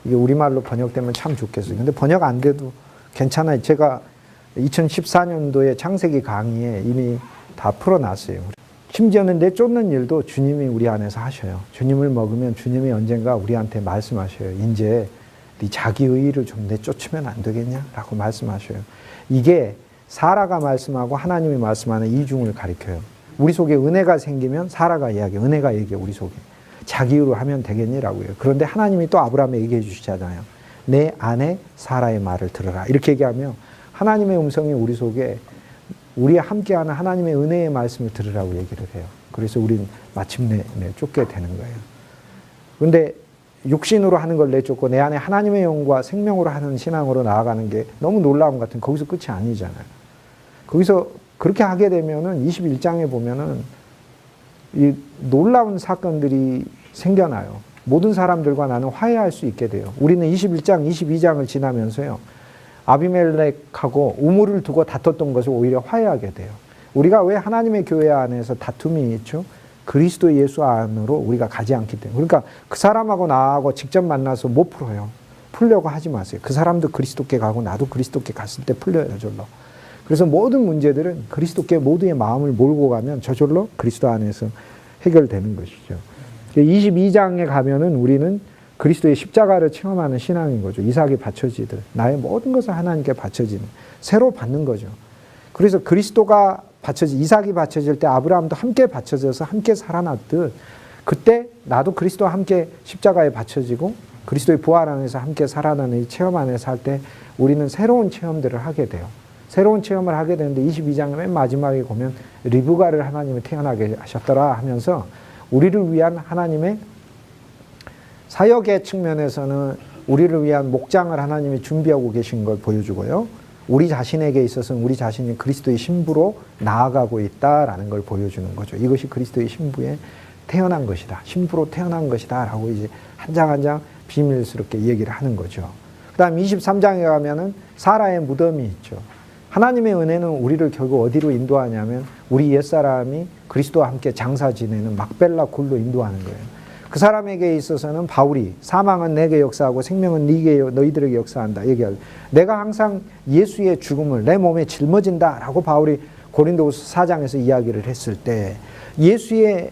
이게 우리말로 번역되면 참 좋겠어요. 근데 번역 안 돼도 괜찮아요. 제가 2014년도에 창세기 강의에 이미 다 풀어놨어요. 심지어는 내쫓는 일도 주님이 우리 안에서 하셔요. 주님을 먹으면 주님이 언젠가 우리한테 말씀하셔요. 이제 네 자기 의의를 좀 내쫓으면 안 되겠냐? 라고 말씀하셔요. 이게 사라가 말씀하고 하나님이 말씀하는 이중을 가리켜요. 우리 속에 은혜가 생기면 사라가 이야기해요. 은혜가 얘기해요. 우리 속에. 자기 의로 하면 되겠니라고 해요. 그런데 하나님이 또 아브라함에 얘기해 주시잖아요. 내 아내 사라의 말을 들어라. 이렇게 얘기하며 하나님의 음성이 우리 속에, 우리와 함께하는 하나님의 은혜의 말씀을 들으라고 얘기를 해요. 그래서 우리는 마침내 쫓게 되는 거예요. 그런데 육신으로 하는 걸 내쫓고 내 안에 하나님의 영과 생명으로 하는 신앙으로 나아가는 게 너무 놀라운 것 같은, 거기서 끝이 아니잖아요. 거기서 그렇게 하게 되면은 21장에 보면은 이 놀라운 사건들이 생겨나요. 모든 사람들과 나는 화해할 수 있게 돼요. 우리는 21장, 22장을 지나면서요. 아비멜렉하고 우물을 두고 다퉜던 것을 오히려 화해하게 돼요. 우리가 왜 하나님의 교회 안에서 다툼이 있죠? 그리스도 예수 안으로 우리가 가지 않기 때문에. 그러니까 그 사람하고 나하고 직접 만나서 못 풀어요. 풀려고 하지 마세요. 그 사람도 그리스도께 가고 나도 그리스도께 갔을 때 풀려요, 저절로. 그래서 모든 문제들은 그리스도께 모두의 마음을 몰고 가면 저절로 그리스도 안에서 해결되는 것이죠. 22장에 가면은 우리는 그리스도의 십자가를 체험하는 신앙인 거죠. 이삭이 바쳐지듯 나의 모든 것을 하나님께 바쳐지는, 새로 받는 거죠. 그래서 그리스도가 이삭이 바쳐질 때 아브라함도 함께 바쳐져서 함께 살아났듯 그때 나도 그리스도와 함께 십자가에 바쳐지고 그리스도의 부활 안에서 함께 살아나는 이 체험 안에서 할 때 우리는 새로운 체험들을 하게 돼요. 새로운 체험을 하게 되는데 22장 맨 마지막에 보면 리브가를 하나님이 태어나게 하셨더라 하면서 우리를 위한 하나님의 사역의 측면에서는 우리를 위한 목장을 하나님이 준비하고 계신 걸 보여주고요. 우리 자신에게 있어서는 우리 자신이 그리스도의 신부로 나아가고 있다라는 걸 보여주는 거죠. 이것이 그리스도의 신부에 태어난 것이다. 신부로 태어난 것이다. 라고 이제 한 장 한 장 비밀스럽게 얘기를 하는 거죠. 그 다음 23장에 가면은 사라의 무덤이 있죠. 하나님의 은혜는 우리를 결국 어디로 인도하냐면 우리 옛사람이 그리스도와 함께 장사 지내는 막벨라 굴로 인도하는 거예요. 그 사람에게 있어서는 바울이 사망은 내게 역사하고 생명은 너희들에게 역사한다 얘기할. 내가 항상 예수의 죽음을 내 몸에 짊어진다 라고 바울이 고린도후서 4장에서 이야기를 했을 때 예수의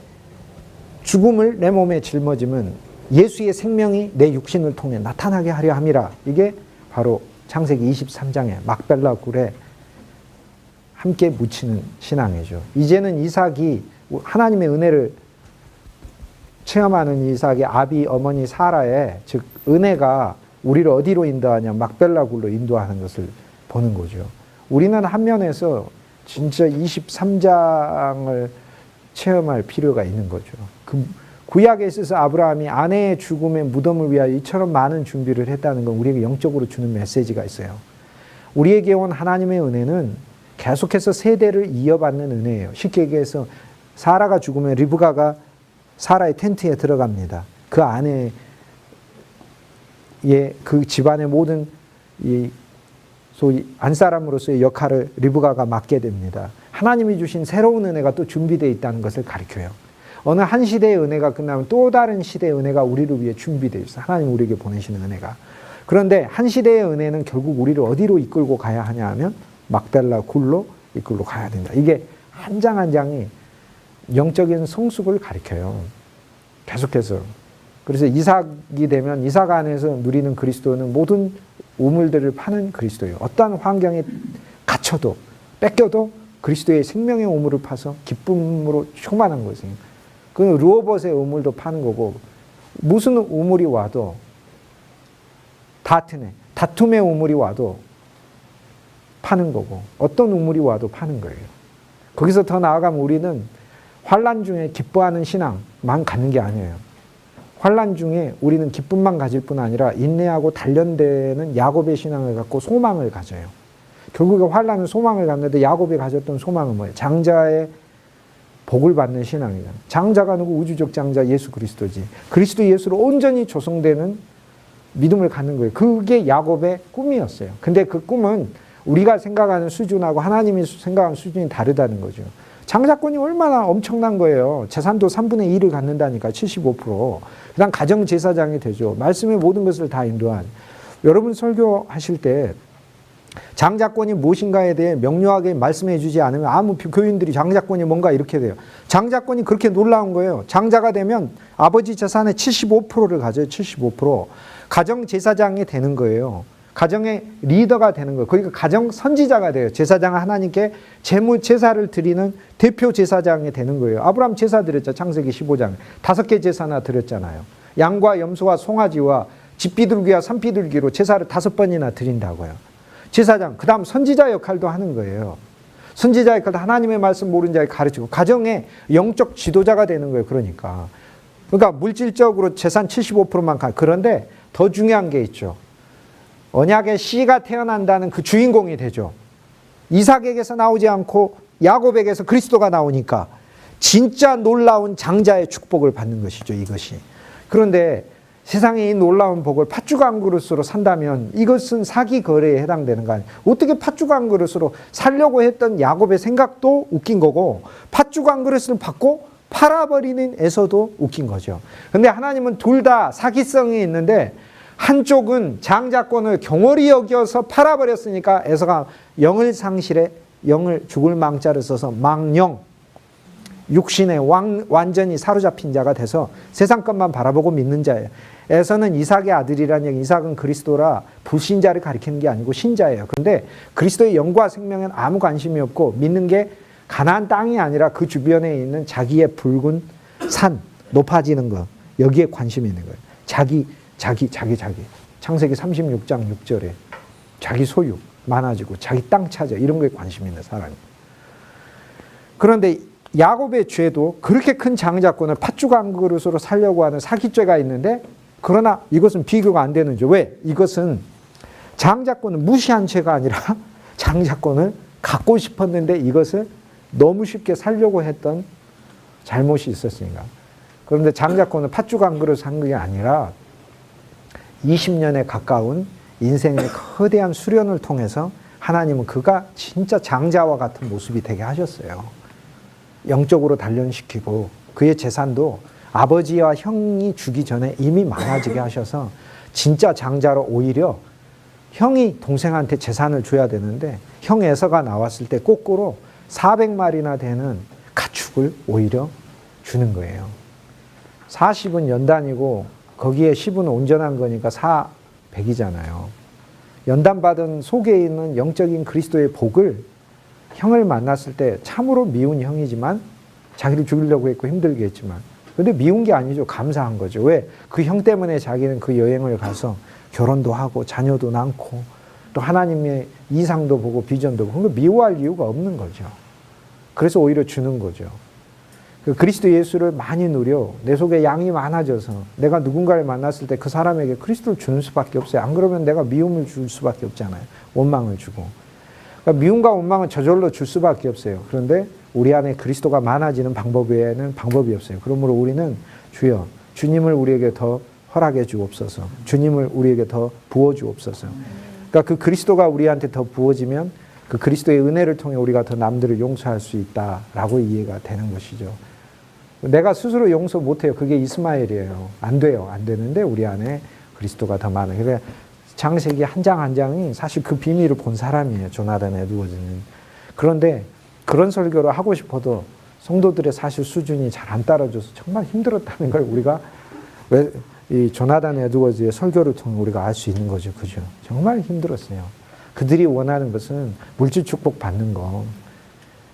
죽음을 내 몸에 짊어지면 예수의 생명이 내 육신을 통해 나타나게 하려 함이라. 이게 바로 창세기 23장의 막벨라 굴에 함께 묻히는 신앙이죠. 이제는 이삭이 하나님의 은혜를 체험하는 이삭의 아비 어머니 사라의 즉 은혜가 우리를 어디로 인도하냐 막벨라 굴로 인도하는 것을 보는 거죠. 우리는 한 면에서 진짜 23장을 체험할 필요가 있는 거죠. 그 구약에 있어서 아브라함이 아내의 죽음의 무덤을 위하여 이처럼 많은 준비를 했다는 건 우리에게 영적으로 주는 메시지가 있어요. 우리에게 온 하나님의 은혜는 계속해서 세대를 이어받는 은혜예요. 쉽게 얘기해서 사라가 죽으면 리브가가 사라의 텐트에 들어갑니다. 그 안에 그 집안의 모든 이 소위 안사람으로서의 역할을 리브가가 맡게 됩니다. 하나님이 주신 새로운 은혜가 또 준비되어 있다는 것을 가르쳐요. 어느 한 시대의 은혜가 끝나면 또 다른 시대의 은혜가 우리를 위해 준비되어 있어요. 하나님 우리에게 보내시는 은혜가. 그런데 한 시대의 은혜는 결국 우리를 어디로 이끌고 가야 하냐 하면 막벨라 굴로 이끌고 가야 된다. 이게 한 장 한 장이 영적인 성숙을 가리켜요. 계속해서. 그래서 이삭이 되면 이삭 안에서 누리는 그리스도는 모든 우물들을 파는 그리스도예요. 어떠한 환경에 갇혀도 뺏겨도 그리스도의 생명의 우물을 파서 기쁨으로 충만한 것이에요. 그 르호봇의 우물도 파는 거고 무슨 우물이 와도 다툼의 우물이 와도 파는 거고 어떤 우물이 와도 파는 거예요. 거기서 더 나아가면 우리는 환난 중에 기뻐하는 신앙만 갖는 게 아니에요. 환난 중에 우리는 기쁨만 가질 뿐 아니라 인내하고 단련되는 야곱의 신앙을 갖고 소망을 가져요. 결국에 환난은 소망을 갖는데 야곱이 가졌던 소망은 뭐예요? 장자의 복을 받는 신앙이잖아요. 장자가 누구? 우주적 장자 예수 그리스도지. 그리스도 예수로 온전히 조성되는 믿음을 갖는 거예요. 그게 야곱의 꿈이었어요. 근데 그 꿈은 우리가 생각하는 수준하고 하나님이 생각하는 수준이 다르다는 거죠. 장자권이 얼마나 엄청난 거예요. 재산도 3분의 1을 갖는다니까 75%. 그다음 가정제사장이 되죠. 말씀의 모든 것을 다 인도한. 여러분 설교하실 때 장자권이 무엇인가에 대해 명료하게 말씀해 주지 않으면 아무 교인들이 장자권이 뭔가 이렇게 돼요. 장자권이 그렇게 놀라운 거예요. 장자가 되면 아버지 재산의 75%를 가져요. 75%. 가정제사장이 되는 거예요. 가정의 리더가 되는 거예요. 그러니까 가정 선지자가 돼요. 제사장은 하나님께 제사를 드리는 대표 제사장이 되는 거예요. 아브라함 제사 드렸죠. 창세기 15장. 5개 제사나 드렸잖아요. 양과 염소와 송아지와 집비둘기와 산비둘기로 제사를 5번이나 드린다고요. 제사장, 그 다음 선지자 역할도 하는 거예요. 선지자 역할도 하나님의 말씀 모르는 자에 가르치고 가정의 영적 지도자가 되는 거예요. 그러니까 물질적으로 재산 75%만 가. 그런데 더 중요한 게 있죠. 언약의 씨가 태어난다는 그 주인공이 되죠. 이삭에게서 나오지 않고 야곱에게서 그리스도가 나오니까 진짜 놀라운 장자의 축복을 받는 것이죠. 이것이. 그런데 세상에 이 놀라운 복을 팥죽 한 그릇으로 산다면 이것은 사기 거래에 해당되는 거 아니에요. 어떻게 팥죽 한 그릇으로 살려고 했던 야곱의 생각도 웃긴 거고 팥죽 한 그릇을 받고 팔아버리는 에서도 웃긴 거죠. 근데 하나님은 둘 다 사기성이 있는데 한쪽은 장자권을 경홀히 여겨서 팔아버렸으니까 에서가 영을 상실해 영을 죽을 망자를 써서 망령 육신에 완전히 사로잡힌 자가 돼서 세상 것만 바라보고 믿는 자예요. 에서는 이삭의 아들이라는 얘기, 이삭은 그리스도라 불신자를 가리키는 게 아니고 신자예요. 그런데 그리스도의 영과 생명엔 아무 관심이 없고 믿는 게 가나안 땅이 아니라 그 주변에 있는 자기의 붉은 산, 높아지는 거, 여기에 관심이 있는 거예요. 자기. 창세기 36장 6절에 자기 소유 많아지고 자기 땅 차져 이런 거에 관심이 있는 사람이에요. 그런데 야곱의 죄도 그렇게 큰 장자권을 팥죽 한 그릇으로 살려고 하는 사기죄가 있는데 그러나 이것은 비교가 안 되는 죄. 왜? 이것은 장자권을 무시한 죄가 아니라 장자권을 갖고 싶었는데 이것을 너무 쉽게 살려고 했던 잘못이 있었으니까. 그런데 장자권을 팥죽 한 그릇 산 게 아니라 20년에 가까운 인생의 거대한 수련을 통해서 하나님은 그가 진짜 장자와 같은 모습이 되게 하셨어요. 영적으로 단련시키고 그의 재산도 아버지와 형이 주기 전에 이미 많아지게 하셔서 진짜 장자로 오히려 형이 동생한테 재산을 줘야 되는데 형 에서가 나왔을 때 거꾸로 400마리나 되는 가축을 오히려 주는 거예요. 40은 연단이고 거기에 10은 온전한 거니까 400이잖아요. 연단받은 속에 있는 영적인 그리스도의 복을 형을 만났을 때 참으로 미운 형이지만 자기를 죽이려고 했고 힘들게 했지만 근데 미운 게 아니죠. 감사한 거죠. 왜? 그 형 때문에 자기는 그 여행을 가서 결혼도 하고 자녀도 낳고 또 하나님의 이상도 보고 비전도 보고 그걸 미워할 이유가 없는 거죠. 그래서 오히려 주는 거죠. 그 그리스도 예수를 많이 누려 내 속에 양이 많아져서 내가 누군가를 만났을 때 그 사람에게 그리스도를 주는 수밖에 없어요. 안 그러면 내가 미움을 줄 수밖에 없잖아요. 원망을 주고. 그러니까 미움과 원망은 저절로 줄 수밖에 없어요. 그런데 우리 안에 그리스도가 많아지는 방법 외에는 방법이 없어요. 그러므로 우리는 주여 주님을 우리에게 더 허락해 주옵소서. 주님을 우리에게 더 부어 주옵소서. 그러니까 그 그리스도가 우리한테 더 부어지면 그 그리스도의 은혜를 통해 우리가 더 남들을 용서할 수 있다라고 이해가 되는 것이죠. 내가 스스로 용서 못해요. 그게 이스마엘이에요. 안 돼요. 안 되는데 우리 안에 그리스도가 더 많아요. 그러니까 창세기 한 장 한 장이 사실 그 비밀을 본 사람이에요. 조나단 에드워즈는. 그런데 그런 설교를 하고 싶어도 성도들의 사실 수준이 잘 안 따라줘서 정말 힘들었다는 걸 우리가 왜 이 조나단 에드워즈의 설교를 통해 우리가 알 수 있는 거죠. 그죠? 정말 힘들었어요. 그들이 원하는 것은 물질 축복 받는 거.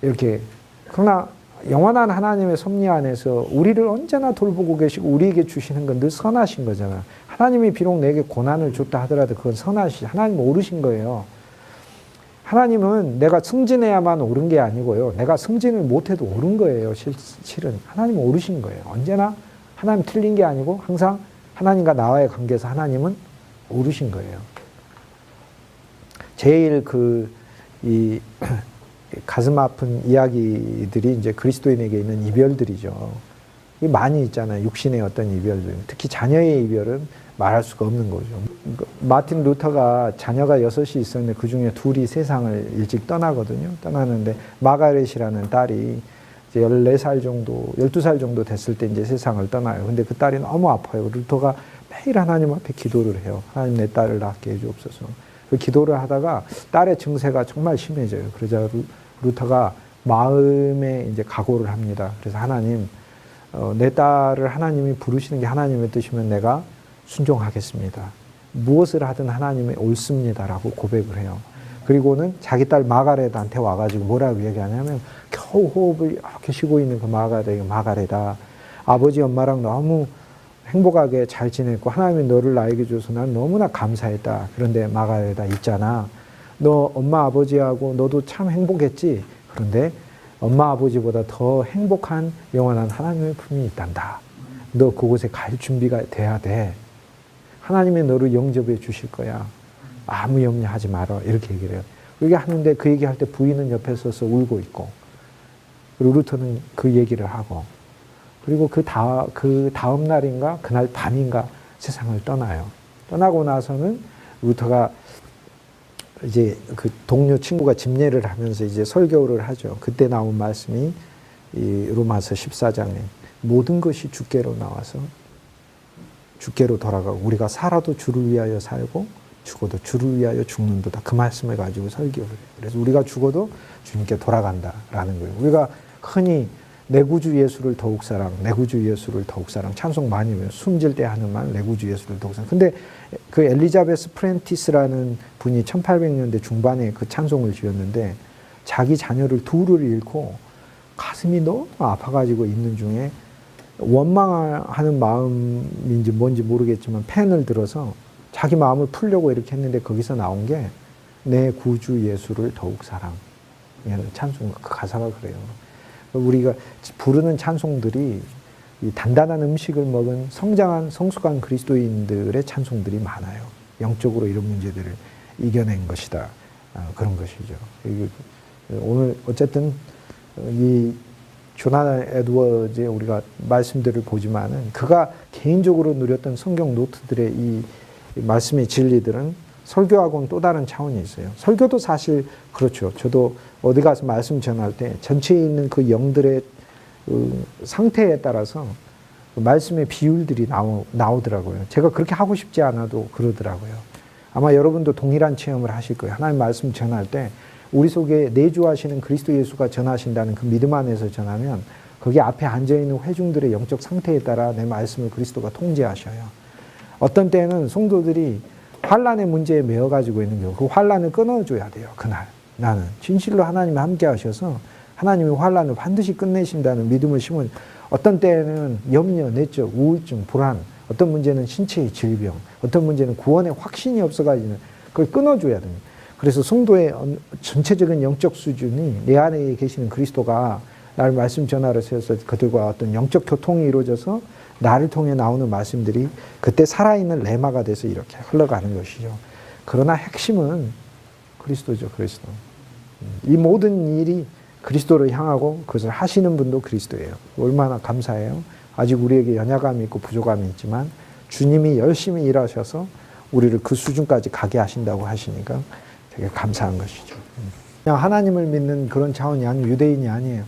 이렇게. 그러나 영원한 하나님의 섭리 안에서 우리를 언제나 돌보고 계시고 우리에게 주시는 건 늘 선하신 거잖아. 하나님이 비록 내게 고난을 줬다 하더라도 그건 선하시. 하나님은 오르신 거예요. 하나님은 내가 승진해야만 오른 게 아니고요. 내가 승진을 못해도 오른 거예요. 실은. 하나님은 오르신 거예요. 언제나 하나님 틀린 게 아니고 항상 하나님과 나와의 관계에서 하나님은 오르신 거예요. 제일 이 가슴 아픈 이야기들이 이제 그리스도인에게 있는 이별들이죠. 많이 있잖아요. 육신의 어떤 이별들. 특히 자녀의 이별은 말할 수가 없는 거죠. 마틴 루터가 자녀가 6이 있었는데 그 중에 2이 세상을 일찍 떠나거든요. 떠나는데 마가렛이라는 딸이 이제 14살 정도, 12살 정도 됐을 때 이제 세상을 떠나요. 근데 그 딸이 너무 아파요. 루터가 매일 하나님 앞에 기도를 해요. 하나님 내 딸을 낫게 해주옵소서. 그 기도를 하다가 딸의 증세가 정말 심해져요. 그러자 루터가 마음에 이제 각오를 합니다. 그래서 하나님, 내 딸을 하나님이 부르시는 게 하나님의 뜻이면 내가 순종하겠습니다. 무엇을 하든 하나님이 옳습니다라고 고백을 해요. 그리고는 자기 딸 마가렛한테 와가지고 뭐라고 얘기하냐면 겨우 호흡을 이렇게 쉬고 있는 그 마가렛아, 아버지 엄마랑 너무 행복하게 잘 지냈고 하나님이 너를 나에게 줘서 난 너무나 감사했다. 그런데 마가렛아 있잖아. 너 엄마 아버지하고 너도 참 행복했지. 그런데 엄마 아버지보다 더 행복한 영원한 하나님의 품이 있단다. 너 그곳에 갈 준비가 돼야 돼. 하나님이 너를 영접해 주실 거야. 아무 염려하지 마라. 이렇게 얘기를 해요. 그렇게 하는데 그 얘기할 때 부인은 옆에 서서 울고 있고 그리고 루터는 그 얘기를 하고 그리고 그 다음 날인가 그날 밤인가 세상을 떠나요. 떠나고 나서는 루터가 이제 그 동료 친구가 집례를 하면서 이제 설교를 하죠. 그때 나온 말씀이 이 로마서 14장에 모든 것이 주께로 나와서 주께로 돌아가고 우리가 살아도 주를 위하여 살고 죽어도 주를 위하여 죽는도다. 그 말씀을 가지고 설교를 해요. 그래서 우리가 죽어도 주님께 돌아간다라는 거예요. 우리가 흔히 내 구주 예수를 더욱 사랑, 내 구주 예수를 더욱 사랑 찬송 많이 해요. 숨질 때 하는 말, 내 구주 예수를 더욱 사랑. 근데 그 엘리자베스 프렌티스라는 분이 1800년대 중반에 그 찬송을 지었는데 자기 자녀를 둘을 잃고 가슴이 너무 아파가지고 있는 중에 원망하는 마음인지 뭔지 모르겠지만 펜을 들어서 자기 마음을 풀려고 이렇게 했는데 거기서 나온 게 내 구주 예수를 더욱 사랑이라는 찬송, 그 가사가 그래요. 우리가 부르는 찬송들이 이 단단한 음식을 먹은 성장한 성숙한 그리스도인들의 찬송들이 많아요. 영적으로 이런 문제들을 이겨낸 것이다. 그런 것이죠. 오늘 어쨌든 이 조나단 에드워즈의 우리가 말씀들을 보지만은 그가 개인적으로 누렸던 성경 노트들의 이 말씀의 진리들은 설교하고는 또 다른 차원이 있어요. 설교도 사실 그렇죠. 저도 어디 가서 말씀 전할 때 전체에 있는 그 영들의 상태에 따라서 말씀의 비율들이 나오더라고요. 제가 그렇게 하고 싶지 않아도 그러더라고요. 아마 여러분도 동일한 체험을 하실 거예요. 하나님 말씀 전할 때 우리 속에 내주하시는 그리스도 예수가 전하신다는 그 믿음 안에서 전하면 거기 앞에 앉아있는 회중들의 영적 상태에 따라 내 말씀을 그리스도가 통제하셔요. 어떤 때는 성도들이 환란의 문제에 매여가지고 있는 경우 그 환란을 끊어줘야 돼요. 그날 나는 진실로 하나님이 함께 하셔서 하나님이 환란을 반드시 끝내신다는 믿음을 심은 어떤 때는 염려, 내적, 우울증, 불안 어떤 문제는 신체의 질병 어떤 문제는 구원의 확신이 없어가지고 그걸 끊어줘야 됩니다. 그래서 성도의 전체적인 영적 수준이 내 안에 계시는 그리스도가 나를 말씀 전하러 세워서 그들과 어떤 영적 교통이 이루어져서 나를 통해 나오는 말씀들이 그때 살아있는 레마가 돼서 이렇게 흘러가는 것이죠. 그러나 핵심은 그리스도죠. 그리스도. 이 모든 일이 그리스도를 향하고 그것을 하시는 분도 그리스도예요. 얼마나 감사해요. 아직 우리에게 연약함이 있고 부족함이 있지만 주님이 열심히 일하셔서 우리를 그 수준까지 가게 하신다고 하시니까 되게 감사한 것이죠. 그냥 하나님을 믿는 그런 차원이 아니고 유대인이 아니에요.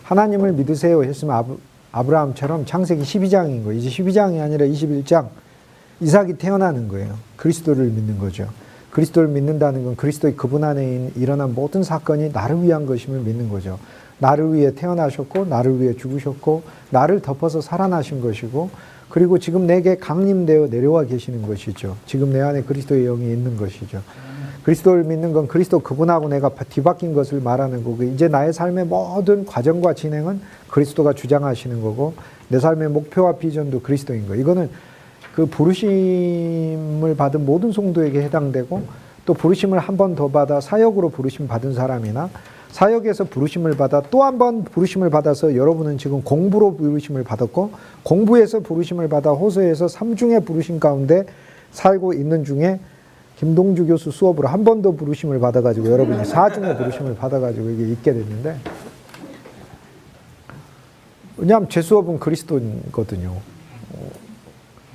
하나님을 믿으세요 했으면 아브라함처럼 창세기 12장인 거예요. 이제 12장이 아니라 21장. 이삭이 태어나는 거예요. 그리스도를 믿는 거죠. 그리스도를 믿는다는 건 그리스도의 그분 안에 일어난 모든 사건이 나를 위한 것임을 믿는 거죠. 나를 위해 태어나셨고 나를 위해 죽으셨고 나를 덮어서 살아나신 것이고 그리고 지금 내게 강림되어 내려와 계시는 것이죠. 지금 내 안에 그리스도의 영이 있는 것이죠. 그리스도를 믿는 건 그리스도 그분하고 내가 뒤바뀐 것을 말하는 거고 이제 나의 삶의 모든 과정과 진행은 그리스도가 주장하시는 거고 내 삶의 목표와 비전도 그리스도인 거예요. 이거는 그 부르심을 받은 모든 성도에게 해당되고 또 부르심을 한 번 더 받아 사역으로 부르심 받은 사람이나 사역에서 부르심을 받아 또 한 번 부르심을 받아서 여러분은 지금 공부로 부르심을 받았고 공부에서 부르심을 받아 호소에서 3중의 부르심 가운데 살고 있는 중에 김동주 교수 수업으로 한 번 더 부르심을 받아가지고 여러분이 4중의 부르심을 받아가지고 이게 있게 됐는데 왜냐하면 제 수업은 그리스도거든요.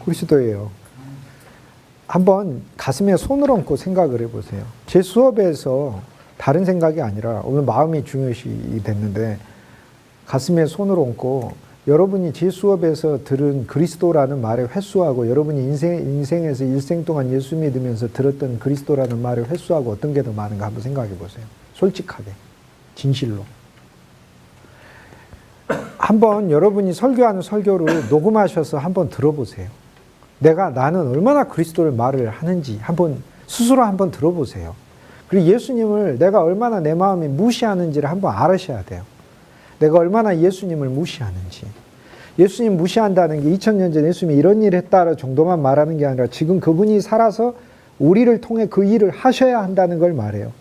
그리스도예요. 한번 가슴에 손을 얹고 생각을 해보세요. 제 수업에서 다른 생각이 아니라 오늘 마음이 중요시 됐는데 가슴에 손을 얹고 여러분이 제 수업에서 들은 그리스도라는 말에 회수하고 여러분이 인생에서 일생 동안 예수 믿으면서 들었던 그리스도라는 말을 회수하고 어떤 게 더 많은가 한번 생각해 보세요. 솔직하게. 진실로. 한번 여러분이 설교하는 설교를 녹음하셔서 한번 들어보세요. 나는 얼마나 그리스도를 말을 하는지 스스로 한번 들어보세요. 그리고 예수님을 내가 얼마나 내 마음이 무시하는지를 한번 알으셔야 돼요. 내가 얼마나 예수님을 무시하는지. 예수님 무시한다는 게 2000년 전 예수님이 이런 일을 했다 정도만 말하는 게 아니라 지금 그분이 살아서 우리를 통해 그 일을 하셔야 한다는 걸 말해요.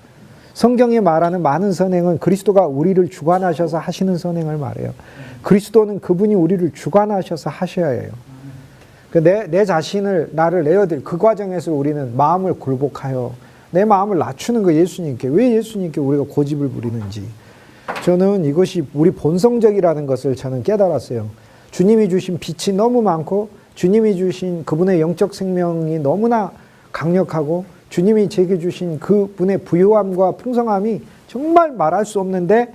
성경에 말하는 많은 선행은 그리스도가 우리를 주관하셔서 하시는 선행을 말해요. 그리스도는 그분이 우리를 주관하셔서 하셔야 해요. 내 자신을 나를 내어드릴 그 과정에서 우리는 마음을 굴복하여 내 마음을 낮추는 거 예수님께 왜 예수님께 우리가 고집을 부리는지 저는 이것이 우리 본성적이라는 것을 저는 깨달았어요. 주님이 주신 빛이 너무 많고 주님이 주신 그분의 영적 생명이 너무나 강력하고 주님이 제게 주신 그분의 부요함과 풍성함이 정말 말할 수 없는데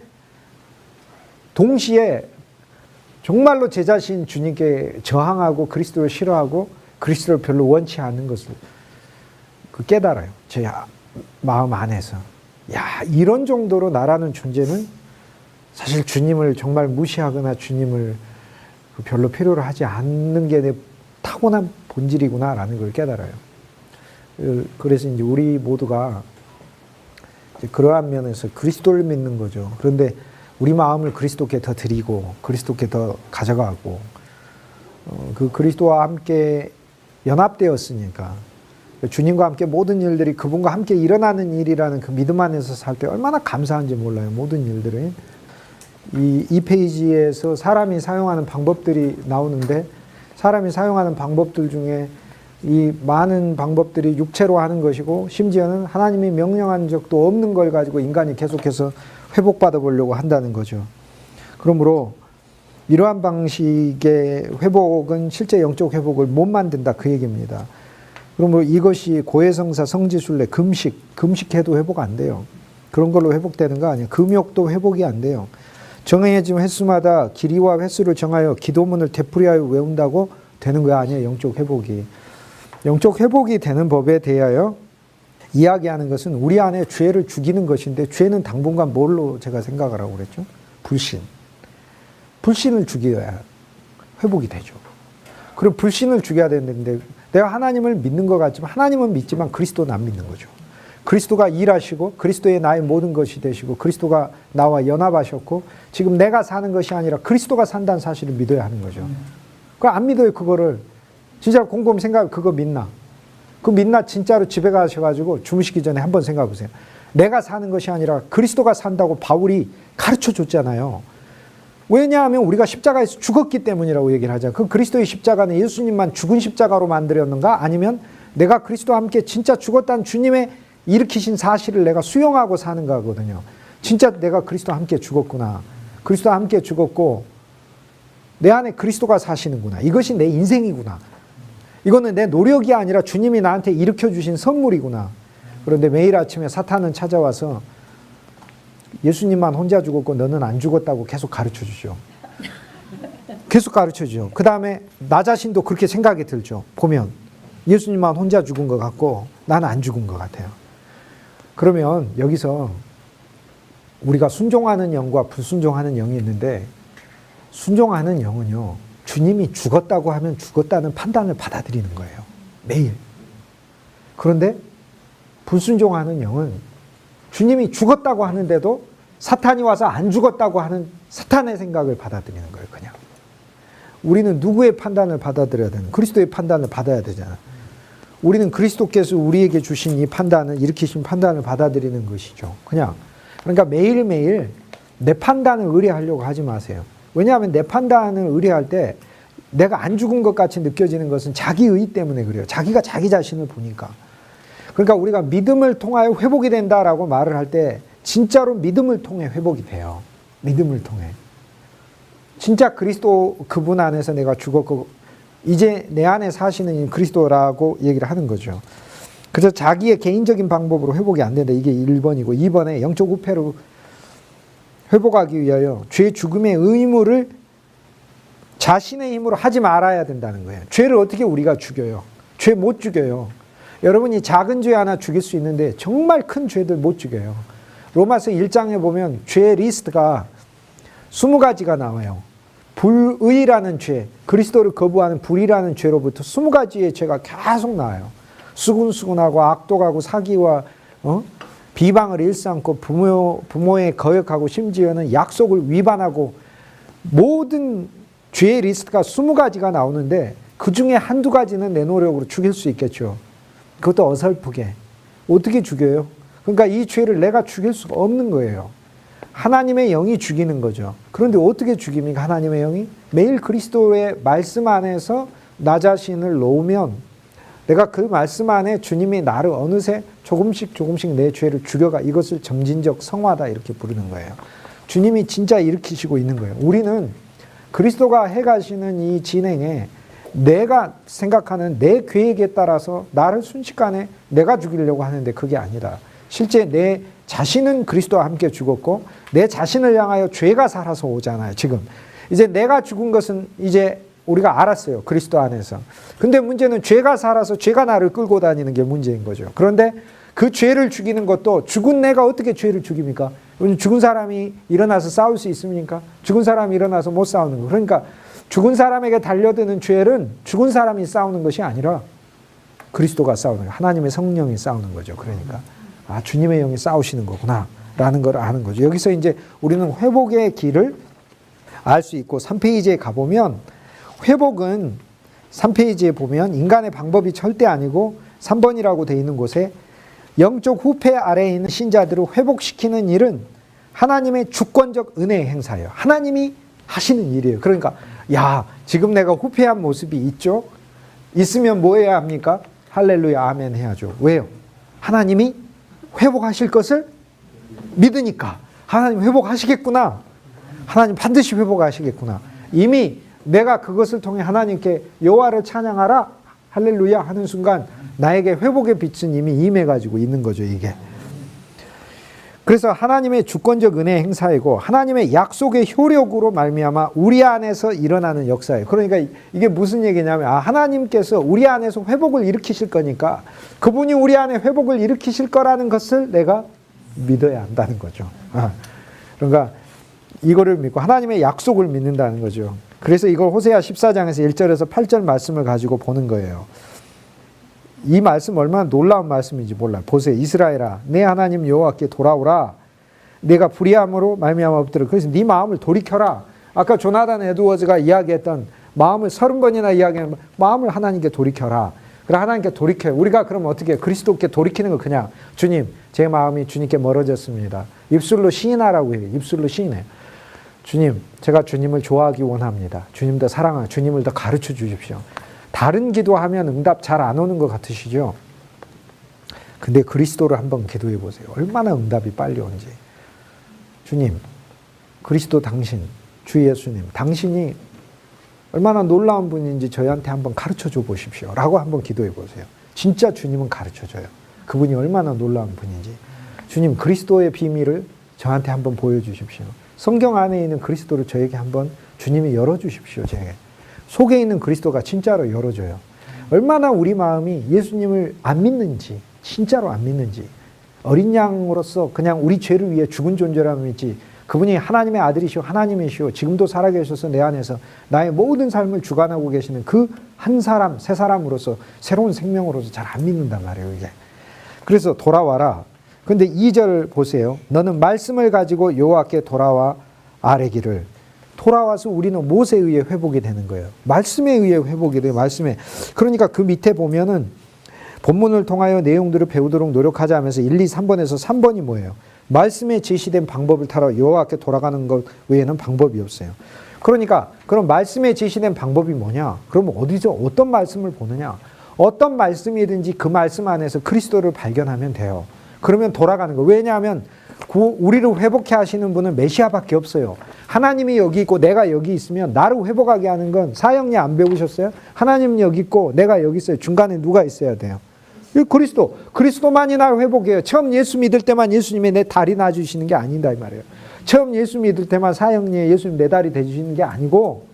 동시에 정말로 제 자신 주님께 저항하고 그리스도를 싫어하고 그리스도를 별로 원치 않는 것을 깨달아요. 제 마음 안에서. 야, 이런 정도로 나라는 존재는 사실 주님을 정말 무시하거나 주님을 별로 필요로 하지 않는 게 내 타고난 본질이구나라는 걸 깨달아요. 그래서 이제 우리 모두가 이제 그러한 면에서 그리스도를 믿는 거죠. 그런데 우리 마음을 그리스도께 더 드리고 그리스도께 더 가져가고 그 그리스도와 함께 연합되었으니까 주님과 함께 모든 일들이 그분과 함께 일어나는 일이라는 그 믿음 안에서 살 때 얼마나 감사한지 몰라요. 모든 일들이. 이 페이지에서 사람이 사용하는 방법들이 나오는데 사람이 사용하는 방법들 중에 이 많은 방법들이 육체로 하는 것이고 심지어는 하나님이 명령한 적도 없는 걸 가지고 인간이 계속해서 회복받아 보려고 한다는 거죠. 그러므로 이러한 방식의 회복은 실제 영적 회복을 못 만든다 그 얘기입니다. 그러므로 이것이 고해성사 성지순례 금식해도 회복 안 돼요. 그런 걸로 회복되는 거 아니에요. 금욕도 회복이 안 돼요. 정해진 횟수마다 길이와 횟수를 정하여 기도문을 되풀이하여 외운다고 되는 거 아니에요. 영적 회복이. 영적 회복이 되는 법에 대하여 이야기하는 것은 우리 안에 죄를 죽이는 것인데 죄는 당분간 뭘로 제가 생각을 하고 그랬죠? 불신. 불신을 죽여야 회복이 되죠. 그리고 불신을 죽여야 되는데 내가 하나님을 믿는 것 같지만 하나님은 믿지만 그리스도는 안 믿는 거죠. 그리스도가 일하시고 그리스도의 나의 모든 것이 되시고 그리스도가 나와 연합하셨고 지금 내가 사는 것이 아니라 그리스도가 산다는 사실을 믿어야 하는 거죠. 그걸 안 믿어요. 그거를. 진짜 곰곰이 생각해. 그거 믿나? 그 믿나 진짜로 집에 가셔가지고 주무시기 전에 한번 생각해 보세요. 내가 사는 것이 아니라 그리스도가 산다고 바울이 가르쳐 줬잖아요. 왜냐하면 우리가 십자가에서 죽었기 때문이라고 얘기를 하잖아요. 그 그리스도의 십자가는 예수님만 죽은 십자가로 만들었는가? 아니면 내가 그리스도와 함께 진짜 죽었다는 주님의 일으키신 사실을 내가 수용하고 사는가 하거든요. 진짜 내가 그리스도와 함께 죽었구나. 그리스도와 함께 죽었고 내 안에 그리스도가 사시는구나. 이것이 내 인생이구나. 이거는 내 노력이 아니라 주님이 나한테 일으켜 주신 선물이구나. 그런데 매일 아침에 사탄은 찾아와서 예수님만 혼자 죽었고 너는 안 죽었다고 계속 가르쳐 주죠. 계속 가르쳐 주죠. 그 다음에 나 자신도 그렇게 생각이 들죠. 보면 예수님만 혼자 죽은 것 같고 나는 안 죽은 것 같아요. 그러면 여기서 우리가 순종하는 영과 불순종하는 영이 있는데 순종하는 영은요. 주님이 죽었다고 하면 죽었다는 판단을 받아들이는 거예요. 매일. 그런데 불순종하는 영은 주님이 죽었다고 하는데도 사탄이 와서 안 죽었다고 하는 사탄의 생각을 받아들이는 거예요. 그냥. 우리는 누구의 판단을 받아들여야 되는? 그리스도의 판단을 받아야 되잖아. 우리는 그리스도께서 우리에게 주신 이 판단을 일으키신 판단을 받아들이는 것이죠. 그냥. 그러니까 매일매일 내 판단을 의뢰하려고 하지 마세요. 왜냐하면 내 판단을 의뢰할 때 내가 안 죽은 것 같이 느껴지는 것은 자기의 때문에 그래요. 자기가 자기 자신을 보니까. 그러니까 우리가 믿음을 통하여 회복이 된다라고 말을 할 때 진짜로 믿음을 통해 회복이 돼요. 믿음을 통해. 진짜 그리스도 그분 안에서 내가 죽었고 이제 내 안에 사시는 그리스도라고 얘기를 하는 거죠. 그래서 자기의 개인적인 방법으로 회복이 안 된다. 이게 1번이고 2번에 영적 우패로 회복하기 위하여 죄 죽음의 의무를 자신의 힘으로 하지 말아야 된다는 거예요. 죄를 어떻게 우리가 죽여요? 죄 못 죽여요. 여러분이 작은 죄 하나 죽일 수 있는데 정말 큰 죄들 못 죽여요. 로마서 1장에 보면 죄 리스트가 20가지가 나와요. 불의라는 죄, 그리스도를 거부하는 불의라는 죄로부터 20가지의 죄가 계속 나와요. 수군수군하고 악독하고 사기와 비방을 일삼고 부모에 거역하고 심지어는 약속을 위반하고 모든 죄의 리스트가 20가지가 나오는데 그 중에 한두 가지는 내 노력으로 죽일 수 있겠죠. 그것도 어설프게. 어떻게 죽여요? 그러니까 이 죄를 내가 죽일 수가 없는 거예요. 하나님의 영이 죽이는 거죠. 그런데 어떻게 죽입니까? 하나님의 영이? 매일 그리스도의 말씀 안에서 나 자신을 놓으면 내가 그 말씀 안에 주님이 나를 어느새 조금씩 내 죄를 죽여가. 이것을 점진적 성화다 이렇게 부르는 거예요. 주님이 진짜 일으키시고 있는 거예요. 우리는 그리스도가 해가시는 이 진행에 내가 생각하는 내 계획에 따라서 나를 순식간에 내가 죽이려고 하는데 그게 아니라 실제 내 자신은 그리스도와 함께 죽었고 내 자신을 향하여 죄가 살아서 오잖아요. 지금 이제 내가 죽은 것은 이제 우리가 알았어요. 그리스도 안에서. 근데 문제는 죄가 살아서 죄가 나를 끌고 다니는 게 문제인 거죠. 그런데 그 죄를 죽이는 것도 죽은 내가 어떻게 죄를 죽입니까? 죽은 사람이 일어나서 싸울 수 있습니까? 죽은 사람이 일어나서 못 싸우는 거. 그러니까 죽은 사람에게 달려드는 죄는 죽은 사람이 싸우는 것이 아니라 그리스도가 싸우는 거예요. 하나님의 성령이 싸우는 거죠. 그러니까 아, 주님의 영이 싸우시는 거구나 라는 걸 아는 거죠. 여기서 이제 우리는 회복의 길을 알 수 있고 3페이지에 가보면 회복은 3페이지에 보면 인간의 방법이 절대 아니고 3번이라고 되어 있는 곳에 영적 후패 아래에 있는 신자들을 회복시키는 일은 하나님의 주권적 은혜의 행사예요. 하나님이 하시는 일이에요. 그러니까 야, 지금 내가 후패한 모습이 있죠? 있으면 뭐 해야 합니까? 할렐루야 아멘 해야죠. 왜요? 하나님이 회복하실 것을 믿으니까. 하나님 회복하시겠구나. 하나님 반드시 회복하시겠구나. 이미 내가 그것을 통해 하나님께 여호와를 찬양하라 할렐루야 하는 순간 나에게 회복의 빛은 이미 임해가지고 있는 거죠. 이게. 그래서 하나님의 주권적 은혜 행사이고 하나님의 약속의 효력으로 말미암아 우리 안에서 일어나는 역사예요. 그러니까 이게 무슨 얘기냐면 하나님께서 우리 안에서 회복을 일으키실 거니까 그분이 우리 안에 회복을 일으키실 거라는 것을 내가 믿어야 한다는 거죠. 그러니까 이거를 믿고 하나님의 약속을 믿는다는 거죠. 그래서 이걸 호세아 14장에서 1절에서 8절 말씀을 가지고 보는 거예요. 이 말씀 얼마나 놀라운 말씀인지 몰라요. 보세요. 이스라엘아 내 하나님 여호와께 돌아오라. 내가 불의함으로 말미암아 엎드려. 그래서 네 마음을 돌이켜라. 아까 조나단 에드워즈가 이야기했던 마음을 30번이나 이야기하는 마음을 하나님께 돌이켜라. 그래 하나님께 돌이켜요. 우리가 그러면 어떻게 해요? 그리스도께 돌이키는 거 그냥 주님 제 마음이 주님께 멀어졌습니다. 입술로 시인하라고 해요. 입술로 시인해요. 주님 제가 주님을 좋아하기 원합니다. 주님 더 사랑하고 주님을 더 가르쳐 주십시오. 다른 기도하면 응답 잘 안 오는 것 같으시죠? 근데 그리스도를 한번 기도해 보세요. 얼마나 응답이 빨리 오는지. 주님, 그리스도 당신, 주 예수님, 당신이 얼마나 놀라운 분인지 저희한테 한번 가르쳐 줘 보십시오. 라고 한번 기도해 보세요. 진짜 주님은 가르쳐 줘요. 그분이 얼마나 놀라운 분인지. 주님, 그리스도의 비밀을 저한테 한번 보여주십시오. 성경 안에 있는 그리스도를 저에게 한번 주님이 열어주십시오. 제게. 속에 있는 그리스도가 진짜로 열어줘요. 얼마나 우리 마음이 예수님을 안 믿는지, 진짜로 안 믿는지, 어린 양으로서 그냥 우리 죄를 위해 죽은 존재라고 믿지, 그분이 하나님의 아들이시오, 하나님이시오, 지금도 살아계셔서 내 안에서 나의 모든 삶을 주관하고 계시는 그 한 사람, 새 사람으로서, 새로운 생명으로서 잘 안 믿는단 말이에요, 이게. 그래서 돌아와라. 근데 2절 보세요. 너는 말씀을 가지고 여호와께 돌아와 아뢰기를. 돌아와서 우리는 무엇에 의해 회복이 되는 거예요? 말씀에 의해 회복이 돼요. 말씀에. 그러니까 그 밑에 보면은 본문을 통하여 내용들을 배우도록 노력하자 하면서 1, 2, 3번에서 3번이 뭐예요? 말씀에 제시된 방법을 따라 여호와께 돌아가는 것 외에는 방법이 없어요. 그러니까 그럼 말씀에 제시된 방법이 뭐냐? 그러면 어디서 어떤 말씀을 보느냐? 어떤 말씀이든지 그 말씀 안에서 그리스도를 발견하면 돼요. 그러면 돌아가는 거예요. 왜냐하면 우리를 회복해 하시는 분은 메시아밖에 없어요. 하나님이 여기 있고 내가 여기 있으면 나를 회복하게 하는 건 사형리 안 배우셨어요? 하나님 여기 있고 내가 여기 있어요. 중간에 누가 있어야 돼요? 그리스도만이 나를 회복해요. 처음 예수 믿을 때만 예수님이 내 다리 놔주시는 게 아니다 이 말이에요. 처음 예수 믿을 때만 사형리에 예수님 내 다리 대주시는 게 아니고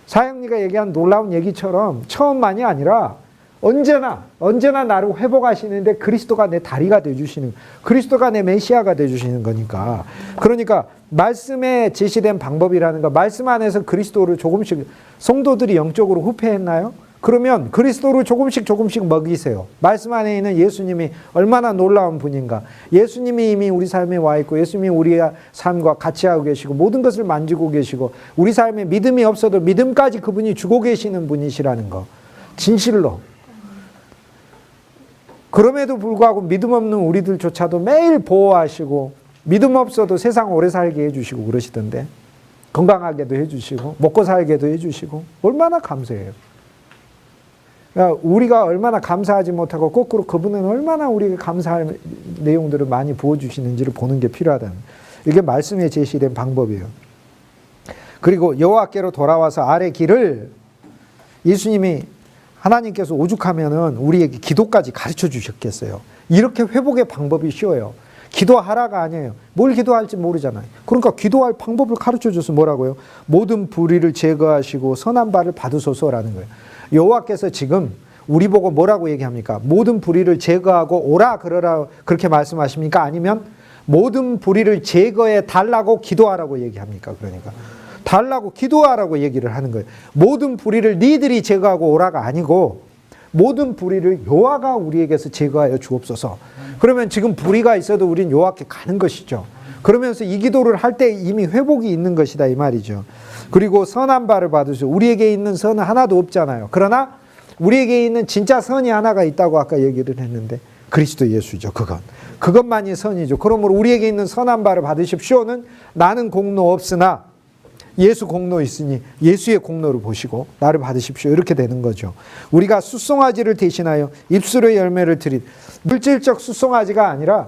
사형리가 얘기한 놀라운 얘기처럼 처음만이 아니라 언제나 나를 회복하시는데 그리스도가 내 다리가 되어주시는, 그리스도가 내 메시아가 되어주시는 거니까. 그러니까 말씀에 제시된 방법이라는 거, 말씀 안에서 그리스도를 조금씩, 성도들이 영적으로 후패했나요? 그러면 그리스도를 조금씩 먹이세요. 말씀 안에 있는 예수님이 얼마나 놀라운 분인가. 예수님이 이미 우리 삶에 와 있고 예수님이 우리의 삶과 같이 하고 계시고 모든 것을 만지고 계시고 우리 삶에 믿음이 없어도 믿음까지 그분이 주고 계시는 분이시라는 거. 진실로. 그럼에도 불구하고 믿음 없는 우리들조차도 매일 보호하시고 믿음 없어도 세상 오래 살게 해주시고 그러시던데 건강하게도 해주시고 먹고 살게도 해주시고 얼마나 감사해요. 그러니까 우리가 얼마나 감사하지 못하고 거꾸로 그분은 얼마나 우리에게 감사할 내용들을 많이 부어주시는지를 보는 게 필요하다는 이게 말씀에 제시된 방법이에요. 그리고 여호와께로 돌아와서 아래 길을 예수님이 하나님께서 오죽하면은 우리에게 기도까지 가르쳐 주셨겠어요. 이렇게 회복의 방법이 쉬워요. 기도하라가 아니에요. 뭘 기도할지 모르잖아요. 그러니까 기도할 방법을 가르쳐 줘서 뭐라고요? 모든 불의를 제거하시고 선한 바를 받으소서라는 거예요. 여호와께서 지금 우리 보고 뭐라고 얘기합니까? 모든 불의를 제거하고 오라 그러라 그렇게 말씀하십니까? 아니면 모든 불의를 제거해 달라고 기도하라고 얘기합니까? 그러니까 달라고 기도하라고 얘기를 하는 거예요. 모든 불의를 니들이 제거하고 오라가 아니고 모든 불의를 여호와가 우리에게서 제거하여 주옵소서. 그러면 지금 불의가 있어도 우린 여호와께 가는 것이죠. 그러면서 이 기도를 할 때 이미 회복이 있는 것이다 이 말이죠. 그리고 선한 바를 받으시오. 우리에게 있는 선은 하나도 없잖아요. 그러나 우리에게 있는 진짜 선이 하나가 있다고 아까 얘기를 했는데 그리스도 예수죠. 그것만이 선이죠. 그러므로 우리에게 있는 선한 바를 받으십시오는 나는 공로 없으나 예수 공로 있으니 예수의 공로를 보시고 나를 받으십시오. 이렇게 되는 거죠. 우리가 숫송아지를 대신하여 입술의 열매를 드린 물질적 숫송아지가 아니라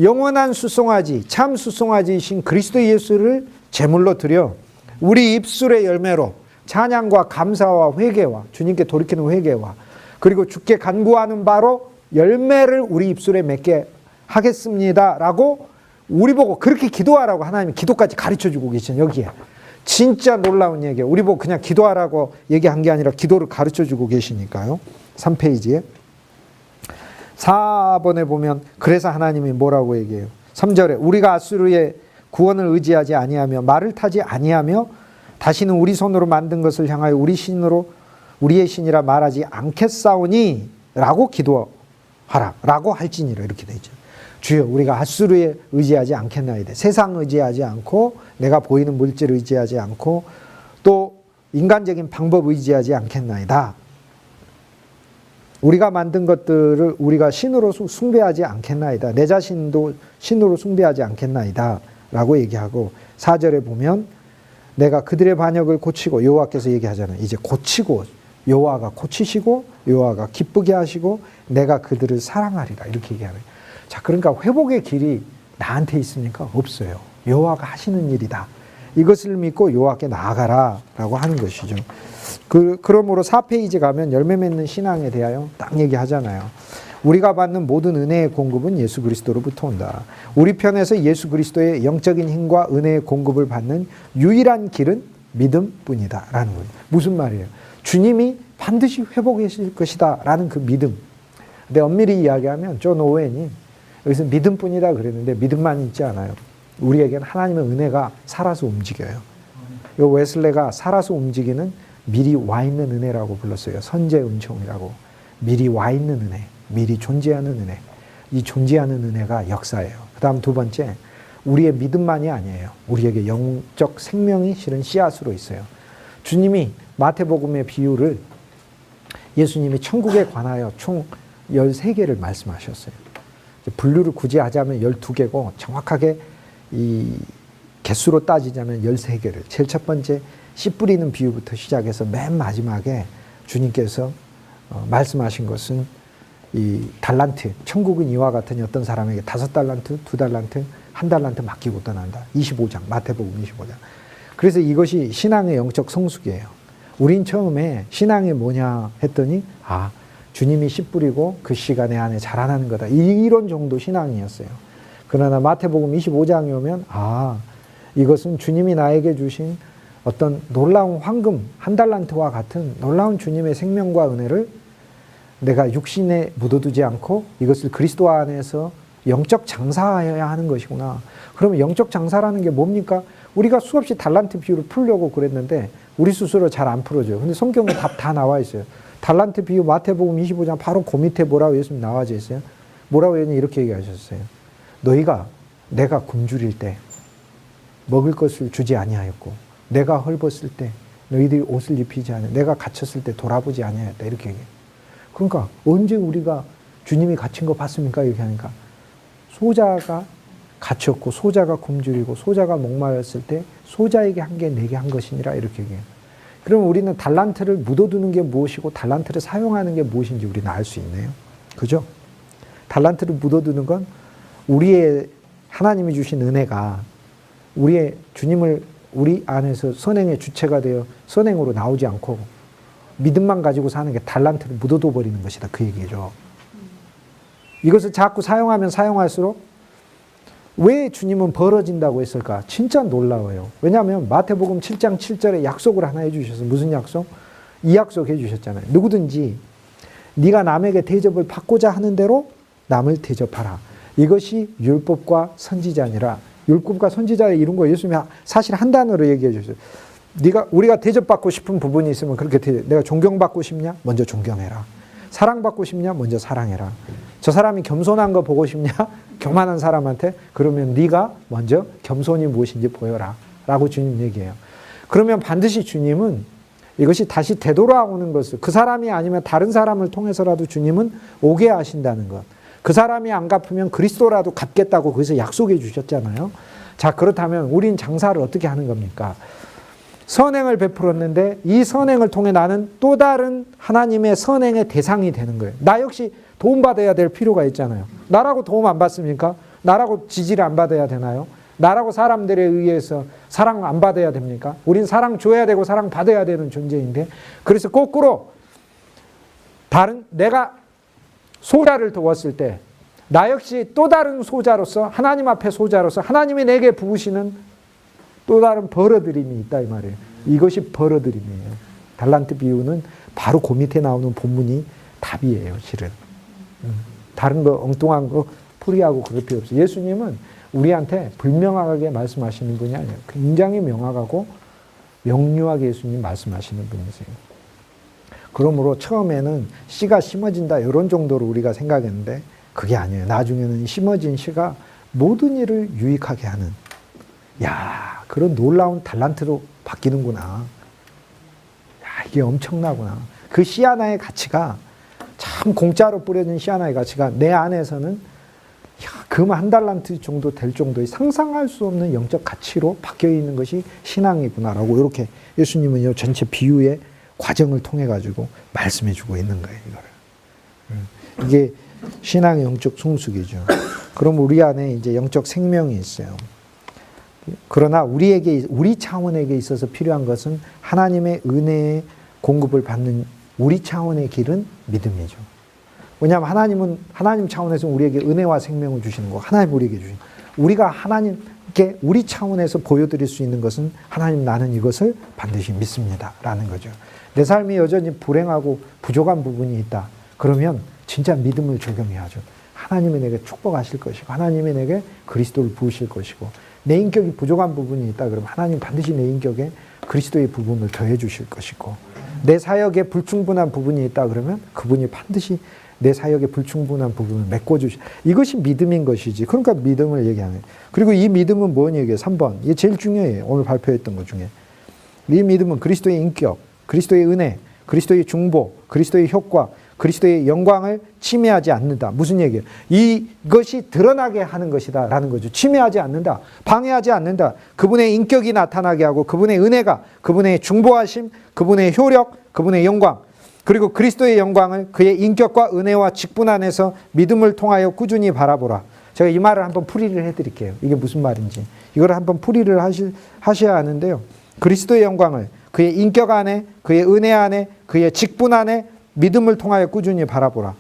영원한 숫송아지, 참 숫송아지이신 그리스도 예수를 제물로 드려 우리 입술의 열매로 찬양과 감사와 회개와 주님께 돌이키는 회개와 그리고 주께 간구하는 바로 열매를 우리 입술에 맺게 하겠습니다라고 우리 보고 그렇게 기도하라고 하나님이 기도까지 가르쳐주고 계신 여기에 진짜 놀라운 얘기예요. 우리 보고 그냥 기도하라고 얘기한 게 아니라 기도를 가르쳐주고 계시니까요. 3페이지에 4번에 보면 그래서 하나님이 뭐라고 얘기해요. 3절에 우리가 아수르의 구원을 의지하지 아니하며 말을 타지 아니하며 다시는 우리 손으로 만든 것을 향하여 우리의 신이라 말하지 않겠사오니 라고 기도하라 라고 할지니라 이렇게 되어 있죠. 주여 우리가 핫수르에 의지하지 않겠나이다. 세상 의지하지 않고 내가 보이는 물질을 의지하지 않고 또 인간적인 방법 의지하지 않겠나이다. 우리가 만든 것들을 우리가 신으로 숭배하지 않겠나이다. 내 자신도 신으로 숭배하지 않겠나이다. 라고 얘기하고 4절에 보면 내가 그들의 반역을 고치고 여호와께서 얘기하잖아요. 이제 고치고 여호와가 고치시고 여호와가 기쁘게 하시고 내가 그들을 사랑하리라 이렇게 얘기하는 거예요. 자, 그러니까 회복의 길이 나한테 있습니까? 없어요. 여호와가 하시는 일이다. 이것을 믿고 여호와께 나아가라 라고 하는 것이죠. 그러므로 4페이지 가면 열매 맺는 신앙에 대하여 딱 얘기하잖아요. 우리가 받는 모든 은혜의 공급은 예수 그리스도로부터 온다. 우리 편에서 예수 그리스도의 영적인 힘과 은혜의 공급을 받는 유일한 길은 믿음뿐이다 라는 거예요. 무슨 말이에요? 주님이 반드시 회복하실 것이다 라는 그 믿음. 근데 엄밀히 이야기하면 존 오웬이 여기서 믿음뿐이다 그랬는데 믿음만 있지 않아요. 우리에게는 하나님의 은혜가 살아서 움직여요. 이 웨슬레가 살아서 움직이는 미리 와 있는 은혜라고 불렀어요. 선제 은총이라고. 미리 와 있는 은혜, 미리 존재하는 은혜. 이 존재하는 은혜가 역사예요. 그 다음 두 번째, 우리의 믿음만이 아니에요. 우리에게 영적 생명이 실은 씨앗으로 있어요. 주님이 마태복음의 비유를 예수님이 천국에 관하여 총 13개를 말씀하셨어요. 분류를 굳이 하자면 12개고 정확하게 이 개수로 따지자면 13개를. 제일 첫 번째 씨 뿌리는 비유부터 시작해서 맨 마지막에 주님께서 말씀하신 것은 이 달란트, 천국은 이와 같으니 어떤 사람에게 5달란트, 2달란트, 1달란트 맡기고 떠난다. 25장, 마태복음 25장. 그래서 이것이 신앙의 영적 성숙이에요. 우린 처음에 신앙이 뭐냐 했더니 주님이 씨 뿌리고 그 씨가 내 안에 자라나는 거다. 이런 정도 신앙이었어요. 그러나 마태복음 25장에 오면 이것은 주님이 나에게 주신 어떤 놀라운 황금 1달란트와 같은 놀라운 주님의 생명과 은혜를 내가 육신에 묻어두지 않고 이것을 그리스도 안에서 영적 장사해야 하는 것이구나. 그러면 영적 장사라는 게 뭡니까? 우리가 수없이 달란트 비유를 풀려고 그랬는데 우리 스스로 잘 안 풀어져요. 근데 성경에 답 다 나와 있어요. 달란트 비유 마태복음 25장 바로 그 밑에 뭐라고 예수님 나와져 있어요? 뭐라고 했냐 이렇게 얘기하셨어요. 너희가 내가 굶주릴 때 먹을 것을 주지 아니하였고 내가 헐벗을 때 너희들이 옷을 입히지 않아 내가 갇혔을 때 돌아보지 아니하였다 이렇게 얘기해요. 그러니까 언제 우리가 주님이 갇힌 거 봤습니까? 이렇게 하니까 소자가 갇혔고 소자가 굶주리고 소자가 목마르었을 때 소자에게 한 게 내게 한 것이니라 이렇게 얘기해요. 그럼 우리는 달란트를 묻어두는 게 무엇이고 달란트를 사용하는 게 무엇인지 우리는 알 수 있네요. 그죠? 달란트를 묻어두는 건 우리의 하나님이 주신 은혜가 우리의 주님을 우리 안에서 선행의 주체가 되어 선행으로 나오지 않고 믿음만 가지고 사는 게 달란트를 묻어둬 버리는 것이다. 그 얘기죠. 이것을 자꾸 사용하면 사용할수록 왜 주님은 벌어진다고 했을까? 진짜 놀라워요. 왜냐하면 마태복음 7장 7절에 약속을 하나 해주셔서 무슨 약속? 이 약속 해주셨잖아요. 누구든지 네가 남에게 대접을 받고자 하는 대로 남을 대접하라. 이것이 율법과 선지자니라. 율법과 선지자를 이룬 거 예수님이 사실 한 단어로 얘기해 주셨어요. 우리가 대접받고 싶은 부분이 있으면 그렇게 내가 존경받고 싶냐? 먼저 존경해라. 사랑받고 싶냐? 먼저 사랑해라. 저 사람이 겸손한 거 보고 싶냐? 교만한 사람한테? 그러면 네가 먼저 겸손이 무엇인지 보여라. 라고 주님 얘기해요. 그러면 반드시 주님은 이것이 다시 되돌아오는 것을 그 사람이 아니면 다른 사람을 통해서라도 주님은 오게 하신다는 것. 그 사람이 안 갚으면 그리스도라도 갚겠다고 거기서 약속해 주셨잖아요. 자, 그렇다면 우린 장사를 어떻게 하는 겁니까? 선행을 베풀었는데 이 선행을 통해 나는 또 다른 하나님의 선행의 대상이 되는 거예요. 나 역시 도움받아야 될 필요가 있잖아요. 나라고 도움 안 받습니까? 나라고 지지를 안 받아야 되나요? 나라고 사람들에 의해서 사랑 안 받아야 됩니까? 우린 사랑 줘야 되고 사랑 받아야 되는 존재인데, 그래서 거꾸로 내가 소자를 도왔을 때 나 역시 또 다른 소자로서 하나님 앞에 소자로서 하나님이 내게 부으시는 또 다른 벌어들임이 있다 이 말이에요. 이것이 벌어들임이에요. 달란트 비유는 바로 그 밑에 나오는 본문이 답이에요. 실은 다른 거 엉뚱한 거 풀이하고 그럴 필요 없어요. 예수님은 우리한테 불명확하게 말씀하시는 분이 아니에요. 굉장히 명확하고 명료하게 예수님 말씀하시는 분이세요. 그러므로 처음에는 씨가 심어진다 이런 정도로 우리가 생각했는데 그게 아니에요. 나중에는 심어진 씨가 모든 일을 유익하게 하는, 야, 그런 놀라운 달란트로 바뀌는구나. 야, 이게 엄청나구나. 그 씨 하나의 가치가 참 공짜로 뿌려진 씨 하나의 가치가 내 안에서는 금 한 달란트 정도 될 정도의 상상할 수 없는 영적 가치로 바뀌어 있는 것이 신앙이구나라고 이렇게 예수님은 이 전체 비유의 과정을 통해 가지고 말씀해 주고 있는 거예요. 이거를. 이게 신앙의 영적 성숙이죠. 그럼 우리 안에 이제 영적 생명이 있어요. 그러나 우리 차원에게 있어서 필요한 것은 하나님의 은혜의 공급을 받는 우리 차원의 길은 믿음이죠. 왜냐하면 하나님 차원에서 우리에게 은혜와 생명을 주시는 거, 하나님 우리에게 주시는 거. 우리가 하나님께 우리 차원에서 보여드릴 수 있는 것은 하나님 나는 이것을 반드시 믿습니다. 라는 거죠. 내 삶이 여전히 불행하고 부족한 부분이 있다. 그러면 진짜 믿음을 적용해야죠. 하나님이 내게 축복하실 것이고 하나님이 내게 그리스도를 부으실 것이고 내 인격이 부족한 부분이 있다. 그러면 하나님 반드시 내 인격에 그리스도의 부분을 더해 주실 것이고 내 사역에 불충분한 부분이 있다. 그러면 그분이 반드시 내 사역에 불충분한 부분을 메꿔주시. 이것이 믿음인 것이지. 그러니까 믿음을 얘기하는. 그리고 이 믿음은 뭔 얘기예요? 3번. 이게 제일 중요해요. 오늘 발표했던 것 중에. 이 믿음은 그리스도의 인격, 그리스도의 은혜, 그리스도의 중보, 그리스도의 효과, 그리스도의 영광을 침해하지 않는다. 무슨 얘기예요? 이것이 드러나게 하는 것이다 라는 거죠. 침해하지 않는다. 방해하지 않는다. 그분의 인격이 나타나게 하고 그분의 은혜가, 그분의 중보하심, 그분의 효력, 그분의 영광, 그리고 그리스도의 영광을 그의 인격과 은혜와 직분 안에서 믿음을 통하여 꾸준히 바라보라. 제가 이 말을 한번 풀이를 해드릴게요. 이게 무슨 말인지. 이걸 한번 풀이를 하셔야 하는데요. 그리스도의 영광을 그의 인격 안에, 그의 은혜 안에, 그의 직분 안에 믿음을 통하여 꾸준히 바라보라.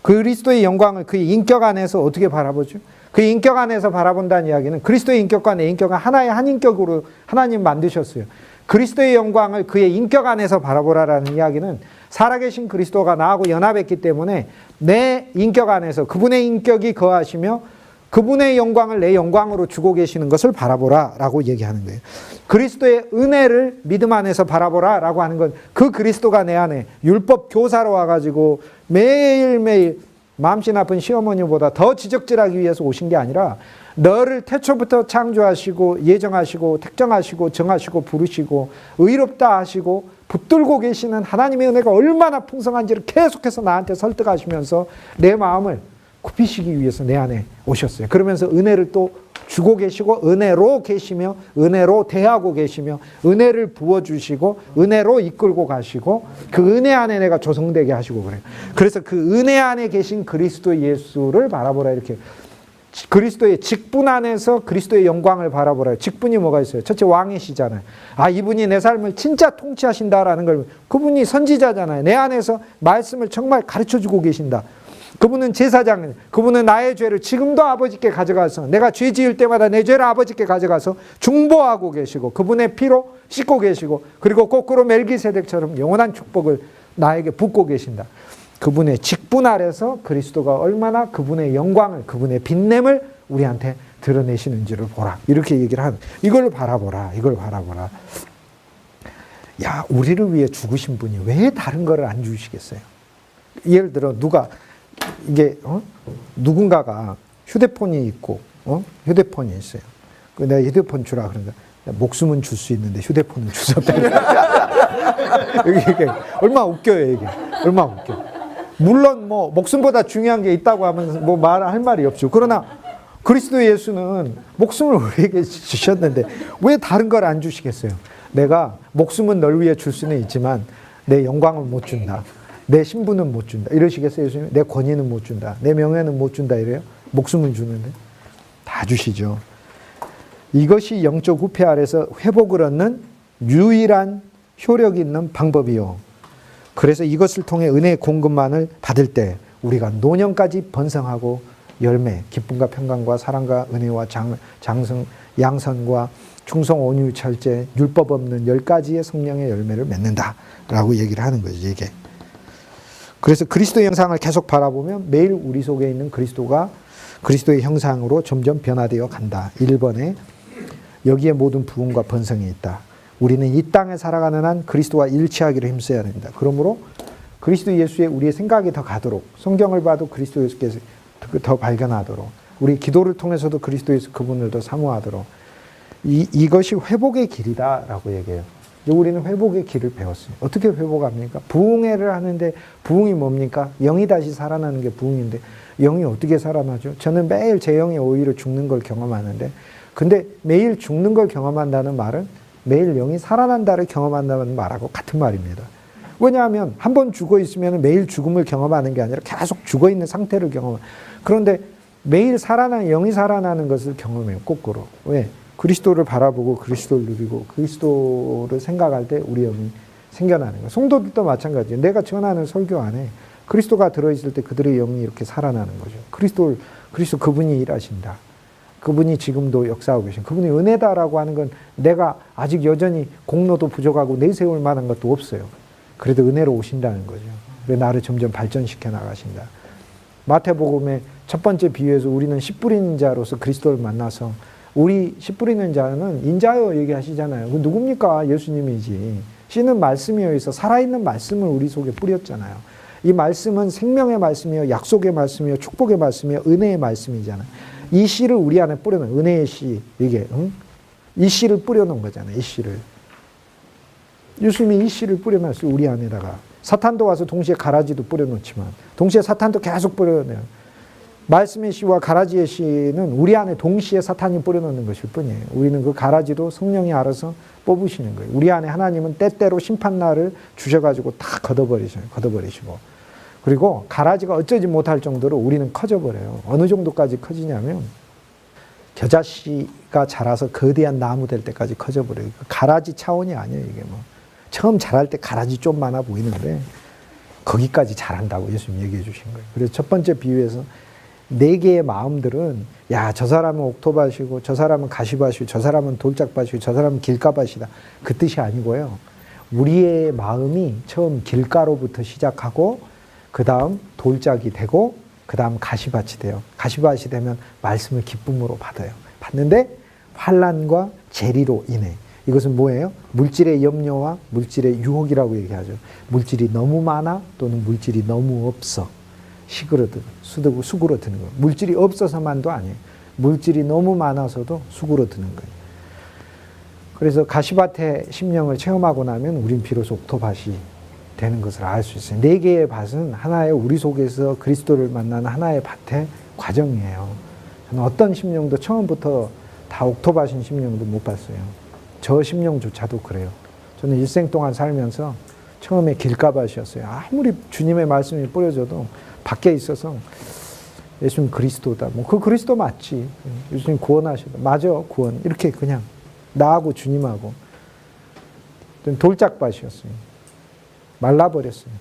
그리스도의 영광을 그의 인격 안에서 어떻게 바라보죠? 그의 인격 안에서 바라본다는 이야기는 그리스도의 인격과 내 인격은 하나의 한 인격으로 하나님 만드셨어요. 그리스도의 영광을 그의 인격 안에서 바라보라라는 이야기는 살아계신 그리스도가 나하고 연합했기 때문에 내 인격 안에서 그분의 인격이 거하시며 그분의 영광을 내 영광으로 주고 계시는 것을 바라보라 라고 얘기하는 거예요. 그리스도의 은혜를 믿음 안에서 바라보라 라고 하는 건 그 그리스도가 내 안에 율법 교사로 와가지고 매일매일 마음씨 나쁜 시어머니보다 더 지적질하기 위해서 오신 게 아니라 너를 태초부터 창조하시고 예정하시고 택정하시고 정하시고 부르시고 의롭다 하시고 붙들고 계시는 하나님의 은혜가 얼마나 풍성한지를 계속해서 나한테 설득하시면서 내 마음을 굽히시기 위해서 내 안에 오셨어요. 그러면서 은혜를 또 주고 계시고 은혜로 계시며 은혜로 대하고 계시며 은혜를 부어주시고 은혜로 이끌고 가시고 그 은혜 안에 내가 조성되게 하시고 그래요. 그래서 그 은혜 안에 계신 그리스도 예수를 바라보라 이렇게 그리스도의 직분 안에서 그리스도의 영광을 바라보라. 직분이 뭐가 있어요? 첫째 왕이시잖아요. 아, 이분이 내 삶을 진짜 통치하신다라는 걸, 그분이 선지자잖아요. 내 안에서 말씀을 정말 가르쳐주고 계신다. 그분은 제사장, 그분은 나의 죄를 지금도 아버지께 가져가서, 내가 죄 지을 때마다 내 죄를 아버지께 가져가서 중보하고 계시고, 그분의 피로 씻고 계시고, 그리고 거꾸로 멜기세덱처럼 영원한 축복을 나에게 붓고 계신다. 그분의 직분 아래서 그리스도가 얼마나 그분의 영광을, 그분의 빛냄을 우리한테 드러내시는지를 보라. 이렇게 얘기를 하는, 이걸 바라보라. 이걸 바라보라. 야, 우리를 위해 죽으신 분이 왜 다른 거를 안 주시겠어요? 예를 들어 누가 이게 누군가가 휴대폰이 있고 휴대폰이 있어요. 내가 휴대폰 주라 그런다. 목숨은 줄 수 있는데 휴대폰은 줄 수 없다. 이게 얼마나 웃겨요, 이게. 얼마나 웃겨. 물론 뭐 목숨보다 중요한 게 있다고 하면 뭐 말할 말이 없죠. 그러나 그리스도 예수는 목숨을 우리에게 주셨는데 왜 다른 걸 안 주시겠어요? 내가 목숨은 널 위해 줄 수는 있지만 내 영광은 못 준다. 내 신분은 못 준다. 이러시겠어요, 예수님? 내 권위는 못 준다. 내 명예는 못 준다. 이래요? 목숨은 주는데 다 주시죠. 이것이 영적 후패 아래서 회복을 얻는 유일한 효력 있는 방법이요. 그래서 이것을 통해 은혜의 공급만을 받을 때 우리가 노년까지 번성하고 열매, 기쁨과 평강과 사랑과 은혜와 장성, 양선과 충성, 온유, 절제, 율법 없는 10가지의 성령의 열매를 맺는다라고 얘기를 하는 거죠, 이게. 그래서 그리스도의 형상을 계속 바라보면 매일 우리 속에 있는 그리스도가 그리스도의 형상으로 점점 변화되어 간다. 1번에 여기에 모든 부흥과 번성이 있다. 우리는 이 땅에 살아가는 한 그리스도와 일치하기를 힘써야 된다. 그러므로 그리스도 예수의 우리의 생각이 더 가도록, 성경을 봐도 그리스도 예수께서 더 발견하도록, 우리 기도를 통해서도 그리스도 예수 그분을 더 사모하도록, 이것이 회복의 길이다라고 얘기해요. 우리는 회복의 길을 배웠어요. 어떻게 회복합니까? 부흥회를 하는데 부흥이 뭡니까? 영이 다시 살아나는 게 부흥인데 영이 어떻게 살아나죠? 저는 매일 제 영이 오히려 죽는 걸 경험하는데, 근데 매일 죽는 걸 경험한다는 말은 매일 영이 살아난다를 경험한다는 말하고 같은 말입니다. 왜냐하면 한 번 죽어 있으면 매일 죽음을 경험하는 게 아니라 계속 죽어 있는 상태를 경험해요. 그런데 매일 영이 살아나는 것을 경험해요. 거꾸로. 왜? 그리스도를 바라보고 그리스도를 누리고 그리스도를 생각할 때 우리 영이 생겨나는 거예요. 성도들도 마찬가지예요. 내가 전하는 설교 안에 그리스도가 들어있을 때 그들의 영이 이렇게 살아나는 거죠. 그리스도 그분이 일하신다. 그분이 지금도 역사하고 계신, 그분이 은혜다라고 하는 건 내가 아직 여전히 공로도 부족하고 내세울 만한 것도 없어요. 그래도 은혜로 오신다는 거죠. 그래서 나를 점점 발전시켜 나가신다. 마태복음의 첫 번째 비유에서 우리는 씨 뿌리는 자로서 그리스도를 만나서, 우리 씨 뿌리는 자는 인자요 얘기하시잖아요. 그 누굽니까? 예수님이지. 씨는 말씀이여 있어 살아있는 말씀을 우리 속에 뿌렸잖아요. 이 말씀은 생명의 말씀이요, 약속의 말씀이요, 축복의 말씀이요, 은혜의 말씀이잖아요. 이 씨를 우리 안에 뿌려놓은, 은혜의 씨, 이게, 이 씨를 뿌려놓은 거잖아요. 이 씨를. 예수님이 이 씨를 뿌려놨어요. 우리 안에다가. 사탄도 와서 동시에 가라지도 뿌려놓지만, 동시에 사탄도 계속 뿌려놓아요. 말씀의 씨와 가라지의 씨는 우리 안에 동시에 사탄이 뿌려놓는 것일 뿐이에요. 우리는 그 가라지도 성령이 알아서 뽑으시는 거예요. 우리 안에 하나님은 때때로 심판날을 주셔가지고 다 걷어버리시고. 그리고 가라지가 어쩌지 못할 정도로 우리는 커져버려요. 어느 정도까지 커지냐면 겨자씨가 자라서 거대한 나무 될 때까지 커져버려요. 가라지 차원이 아니에요. 이게 뭐 처음 자랄 때 가라지 좀 많아 보이는데 거기까지 자란다고 예수님 얘기해 주신 거예요. 그래서 첫 번째 비유에서 4개의 마음들은, 야, 저 사람은 옥토밭이고 저 사람은 가시밭이고 저 사람은 돌짝밭이고 저 사람은 길가밭이다. 그 뜻이 아니고요. 우리의 마음이 처음 길가로부터 시작하고 그 다음 돌짝이 되고 그 다음 가시밭이 돼요. 가시밭이 되면 말씀을 기쁨으로 받아요. 받는데 환난과 재리로 인해, 이것은 뭐예요? 물질의 염려와 물질의 유혹이라고 얘기하죠. 물질이 너무 많아 또는 물질이 너무 없어 수그러드는 거예요. 물질이 없어서만도 아니에요. 물질이 너무 많아서도 수그러드는 거예요. 그래서 가시밭의 심령을 체험하고 나면 우린 비로소 옥토밭이 되는 것을 알 수 있어요. 4개의 밭은 하나의 우리 속에서 그리스도를 만나는 하나의 밭의 과정이에요. 저는 어떤 심령도 처음부터 다 옥토밭인 심령도 못 봤어요. 저 심령조차도 그래요. 저는 일생 동안 살면서 처음에 길가밭이었어요. 아무리 주님의 말씀이 뿌려져도 밖에 있어서 예수님 그리스도다. 뭐 그 그리스도 맞지. 예수님 구원하시다. 맞아, 구원. 이렇게 그냥 나하고 주님하고 돌짝밭이었어요. 말라버렸어요.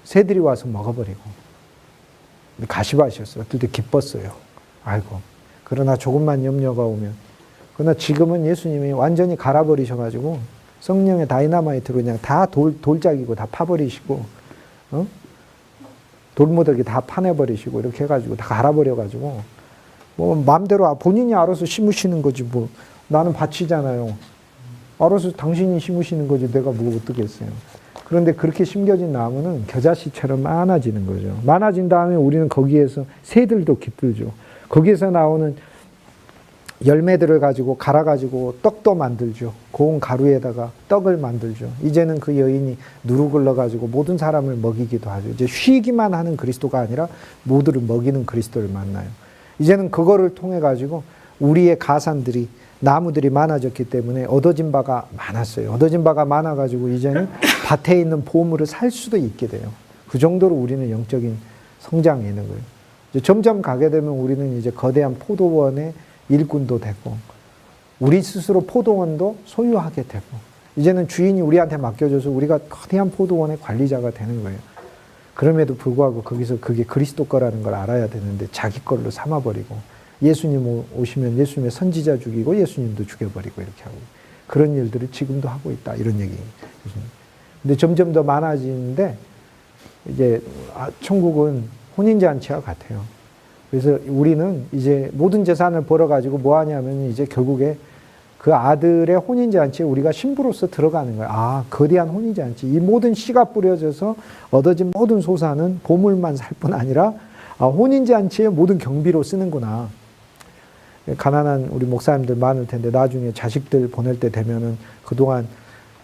새들이 와서 먹어버리고. 가시밭이었어요. 어떨 때 기뻤어요. 아이고. 그러나 조금만 염려가 오면. 그러나 지금은 예수님이 완전히 갈아버리셔가지고 성령의 다이나마이트로 그냥 다 돌짝이고 다 파버리시고, 돌무더기 다 파내버리시고 이렇게 해가지고 다 갈아버려가지고 뭐 마음대로 본인이 알아서 심으시는 거지 뭐. 나는 밭이잖아요. 알아서 당신이 심으시는 거지 내가 뭐 어떻게 했어요. 그런데 그렇게 심겨진 나무는 겨자씨처럼 많아지는 거죠. 많아진 다음에 우리는 거기에서 새들도 깃들죠. 거기에서 나오는 열매들을 가지고 갈아가지고 떡도 만들죠. 고운 가루에다가 떡을 만들죠. 이제는 그 여인이 누룩을넣어가지고 모든 사람을 먹이기도 하죠. 이제 쉬기만 하는 그리스도가 아니라 모두를 먹이는 그리스도를 만나요. 이제는 그거를 통해가지고 우리의 가산들이 나무들이 많아졌기 때문에 얻어진 바가 많았어요. 얻어진 바가 많아가지고 이제는 밭에 있는 보물을 살 수도 있게 돼요. 그 정도로 우리는 영적인 성장에 있는 거예요. 이제 점점 가게 되면 우리는 이제 거대한 포도원의 일꾼도 되고 우리 스스로 포도원도 소유하게 되고 이제는 주인이 우리한테 맡겨줘서 우리가 거대한 포도원의 관리자가 되는 거예요. 그럼에도 불구하고 거기서 그게 그리스도 거라는 걸 알아야 되는데 자기 걸로 삼아버리고 예수님 오시면 예수님의 선지자 죽이고 예수님도 죽여버리고 이렇게 하고 그런 일들을 지금도 하고 있다 이런 얘기예요. 근데 점점 더 많아지는데 이제 천국은 혼인잔치와 같아요. 그래서 우리는 이제 모든 재산을 벌어가지고 뭐 하냐면 이제 결국에 그 아들의 혼인잔치에 우리가 신부로서 들어가는 거예요. 아, 거대한 혼인잔치. 이 모든 씨가 뿌려져서 얻어진 모든 소산은 보물만 살 뿐 아니라 혼인잔치의 모든 경비로 쓰는구나. 가난한 우리 목사님들 많을 텐데 나중에 자식들 보낼 때 되면은 그동안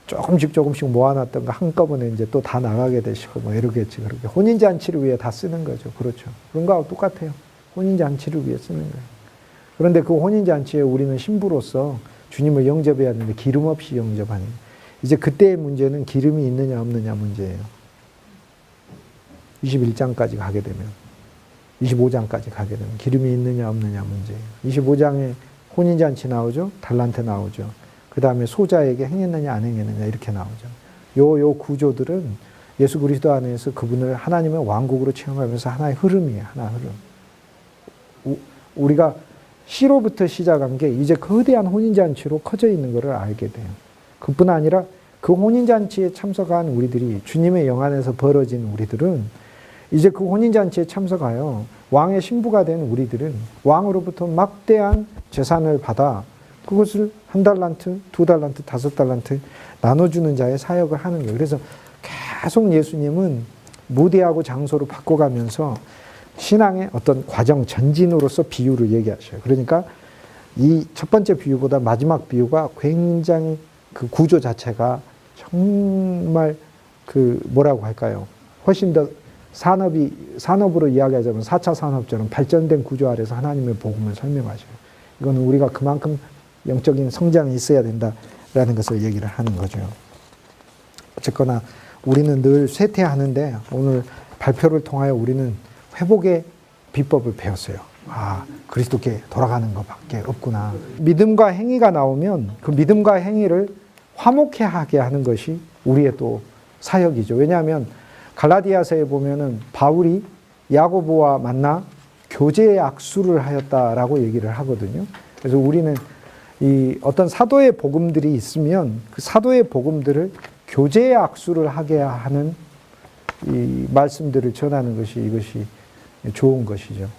조금씩 모아놨던 거 한꺼번에 이제 또 다 나가게 되시고 뭐 이러겠지. 그렇게 혼인잔치를 위해 다 쓰는 거죠. 그렇죠. 그런 거하고 똑같아요. 혼인잔치를 위해 쓰는 거예요. 그런데 그 혼인잔치에 우리는 신부로서 주님을 영접해야 하는데 기름 없이 영접하는 거예요. 이제 그때의 문제는 기름이 있느냐 없느냐 문제예요. 21장까지 가게 되면 25장까지 가게 되면 기름이 있느냐 없느냐 문제예요. 25장에 혼인잔치 나오죠. 달란트 나오죠. 그 다음에 소자에게 행했느냐 안 행했느냐 이렇게 나오죠. 요 구조들은 예수 그리스도 안에서 그분을 하나님의 왕국으로 체험하면서 하나의 흐름이에요. 하나의 흐름. 우리가 씨로부터 시작한 게 이제 거대한 혼인잔치로 커져 있는 것을 알게 돼요. 그뿐 아니라 그 혼인잔치에 참석한 우리들이 주님의 영 안에서 벌어진 우리들은 이제 그 혼인잔치에 참석하여 왕의 신부가 된 우리들은 왕으로부터 막대한 재산을 받아 그것을 1달란트, 2달란트, 5달란트 나눠주는 자의 사역을 하는 거예요. 그래서 계속 예수님은 무대하고 장소로 바꿔가면서 신앙의 어떤 과정, 전진으로서 비유를 얘기하셔요. 그러니까 이 첫 번째 비유보다 마지막 비유가 굉장히 그 구조 자체가 정말 그 뭐라고 할까요? 훨씬 더 산업으로 이야기하자면 4차 산업처럼 발전된 구조 아래서 하나님의 복음을 설명하셔요. 이거는 우리가 그만큼 영적인 성장이 있어야 된다라는 것을 얘기를 하는 거죠. 어쨌거나 우리는 늘 쇠퇴하는데 오늘 발표를 통하여 우리는 회복의 비법을 배웠어요. 아, 그리스도께 돌아가는 것밖에 없구나. 믿음과 행위가 나오면 그 믿음과 행위를 화목해하게 하는 것이 우리의 또 사역이죠. 왜냐하면 갈라디아서에 보면은 바울이 야고보와 만나 교제의 악수를 하였다라고 얘기를 하거든요. 그래서 우리는 이 어떤 사도의 복음들이 있으면 그 사도의 복음들을 교제의 악수를 하게 하는 이 말씀들을 전하는 것이 이것이 좋은 것이죠.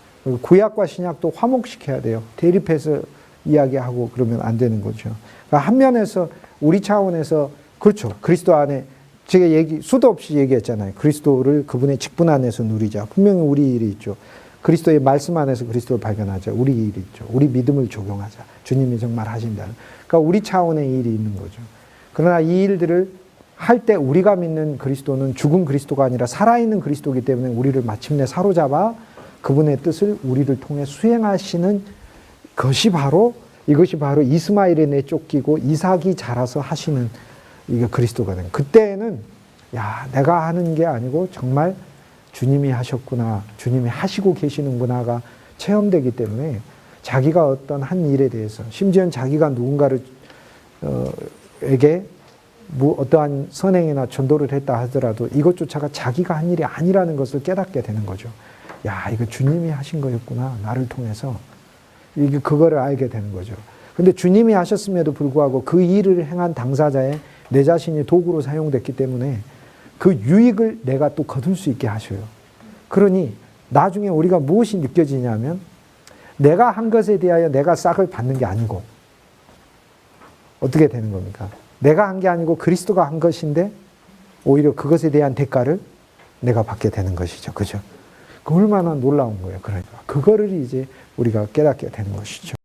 구약과 신약도 화목시켜야 돼요. 대립해서 이야기하고 그러면 안 되는 거죠. 그러니까 한 면에서 우리 차원에서 그렇죠. 그리스도 안에 제가 수도 없이 얘기했잖아요. 그리스도를 그분의 직분 안에서 누리자. 분명히 우리 일이 있죠. 그리스도의 말씀 안에서 그리스도를 발견하자. 우리 일이 있죠. 우리 믿음을 적용하자. 주님이 정말 하신다는. 그러니까 우리 차원의 일이 있는 거죠. 그러나 이 일들을 할 때 우리가 믿는 그리스도는 죽은 그리스도가 아니라 살아있는 그리스도이기 때문에 우리를 마침내 사로잡아 그분의 뜻을 우리를 통해 수행하시는 이것이 바로 이스마엘에 내쫓기고 이삭이 자라서 하시는 이게 그리스도가 된. 그때는 야, 내가 하는 게 아니고 정말 주님이 하셨구나, 주님이 하시고 계시는구나가 체험되기 때문에 자기가 어떤 한 일에 대해서, 심지어는 자기가 누군가를 에게 어떠한 선행이나 전도를 했다 하더라도 이것조차가 자기가 한 일이 아니라는 것을 깨닫게 되는 거죠. 야, 이거 주님이 하신 거였구나, 나를 통해서. 이게 그거를 알게 되는 거죠. 근데 주님이 하셨음에도 불구하고 그 일을 행한 당사자의 내 자신이 도구로 사용됐기 때문에 그 유익을 내가 또 거둘 수 있게 하셔요. 그러니 나중에 우리가 무엇이 느껴지냐면 내가 한 것에 대하여 내가 싹을 받는 게 아니고 어떻게 되는 겁니까? 내가 한 게 아니고 그리스도가 한 것인데 오히려 그것에 대한 대가를 내가 받게 되는 것이죠. 그죠? 그 얼마나 놀라운 거예요. 그러니까 그거를 이제 우리가 깨닫게 되는 것이죠.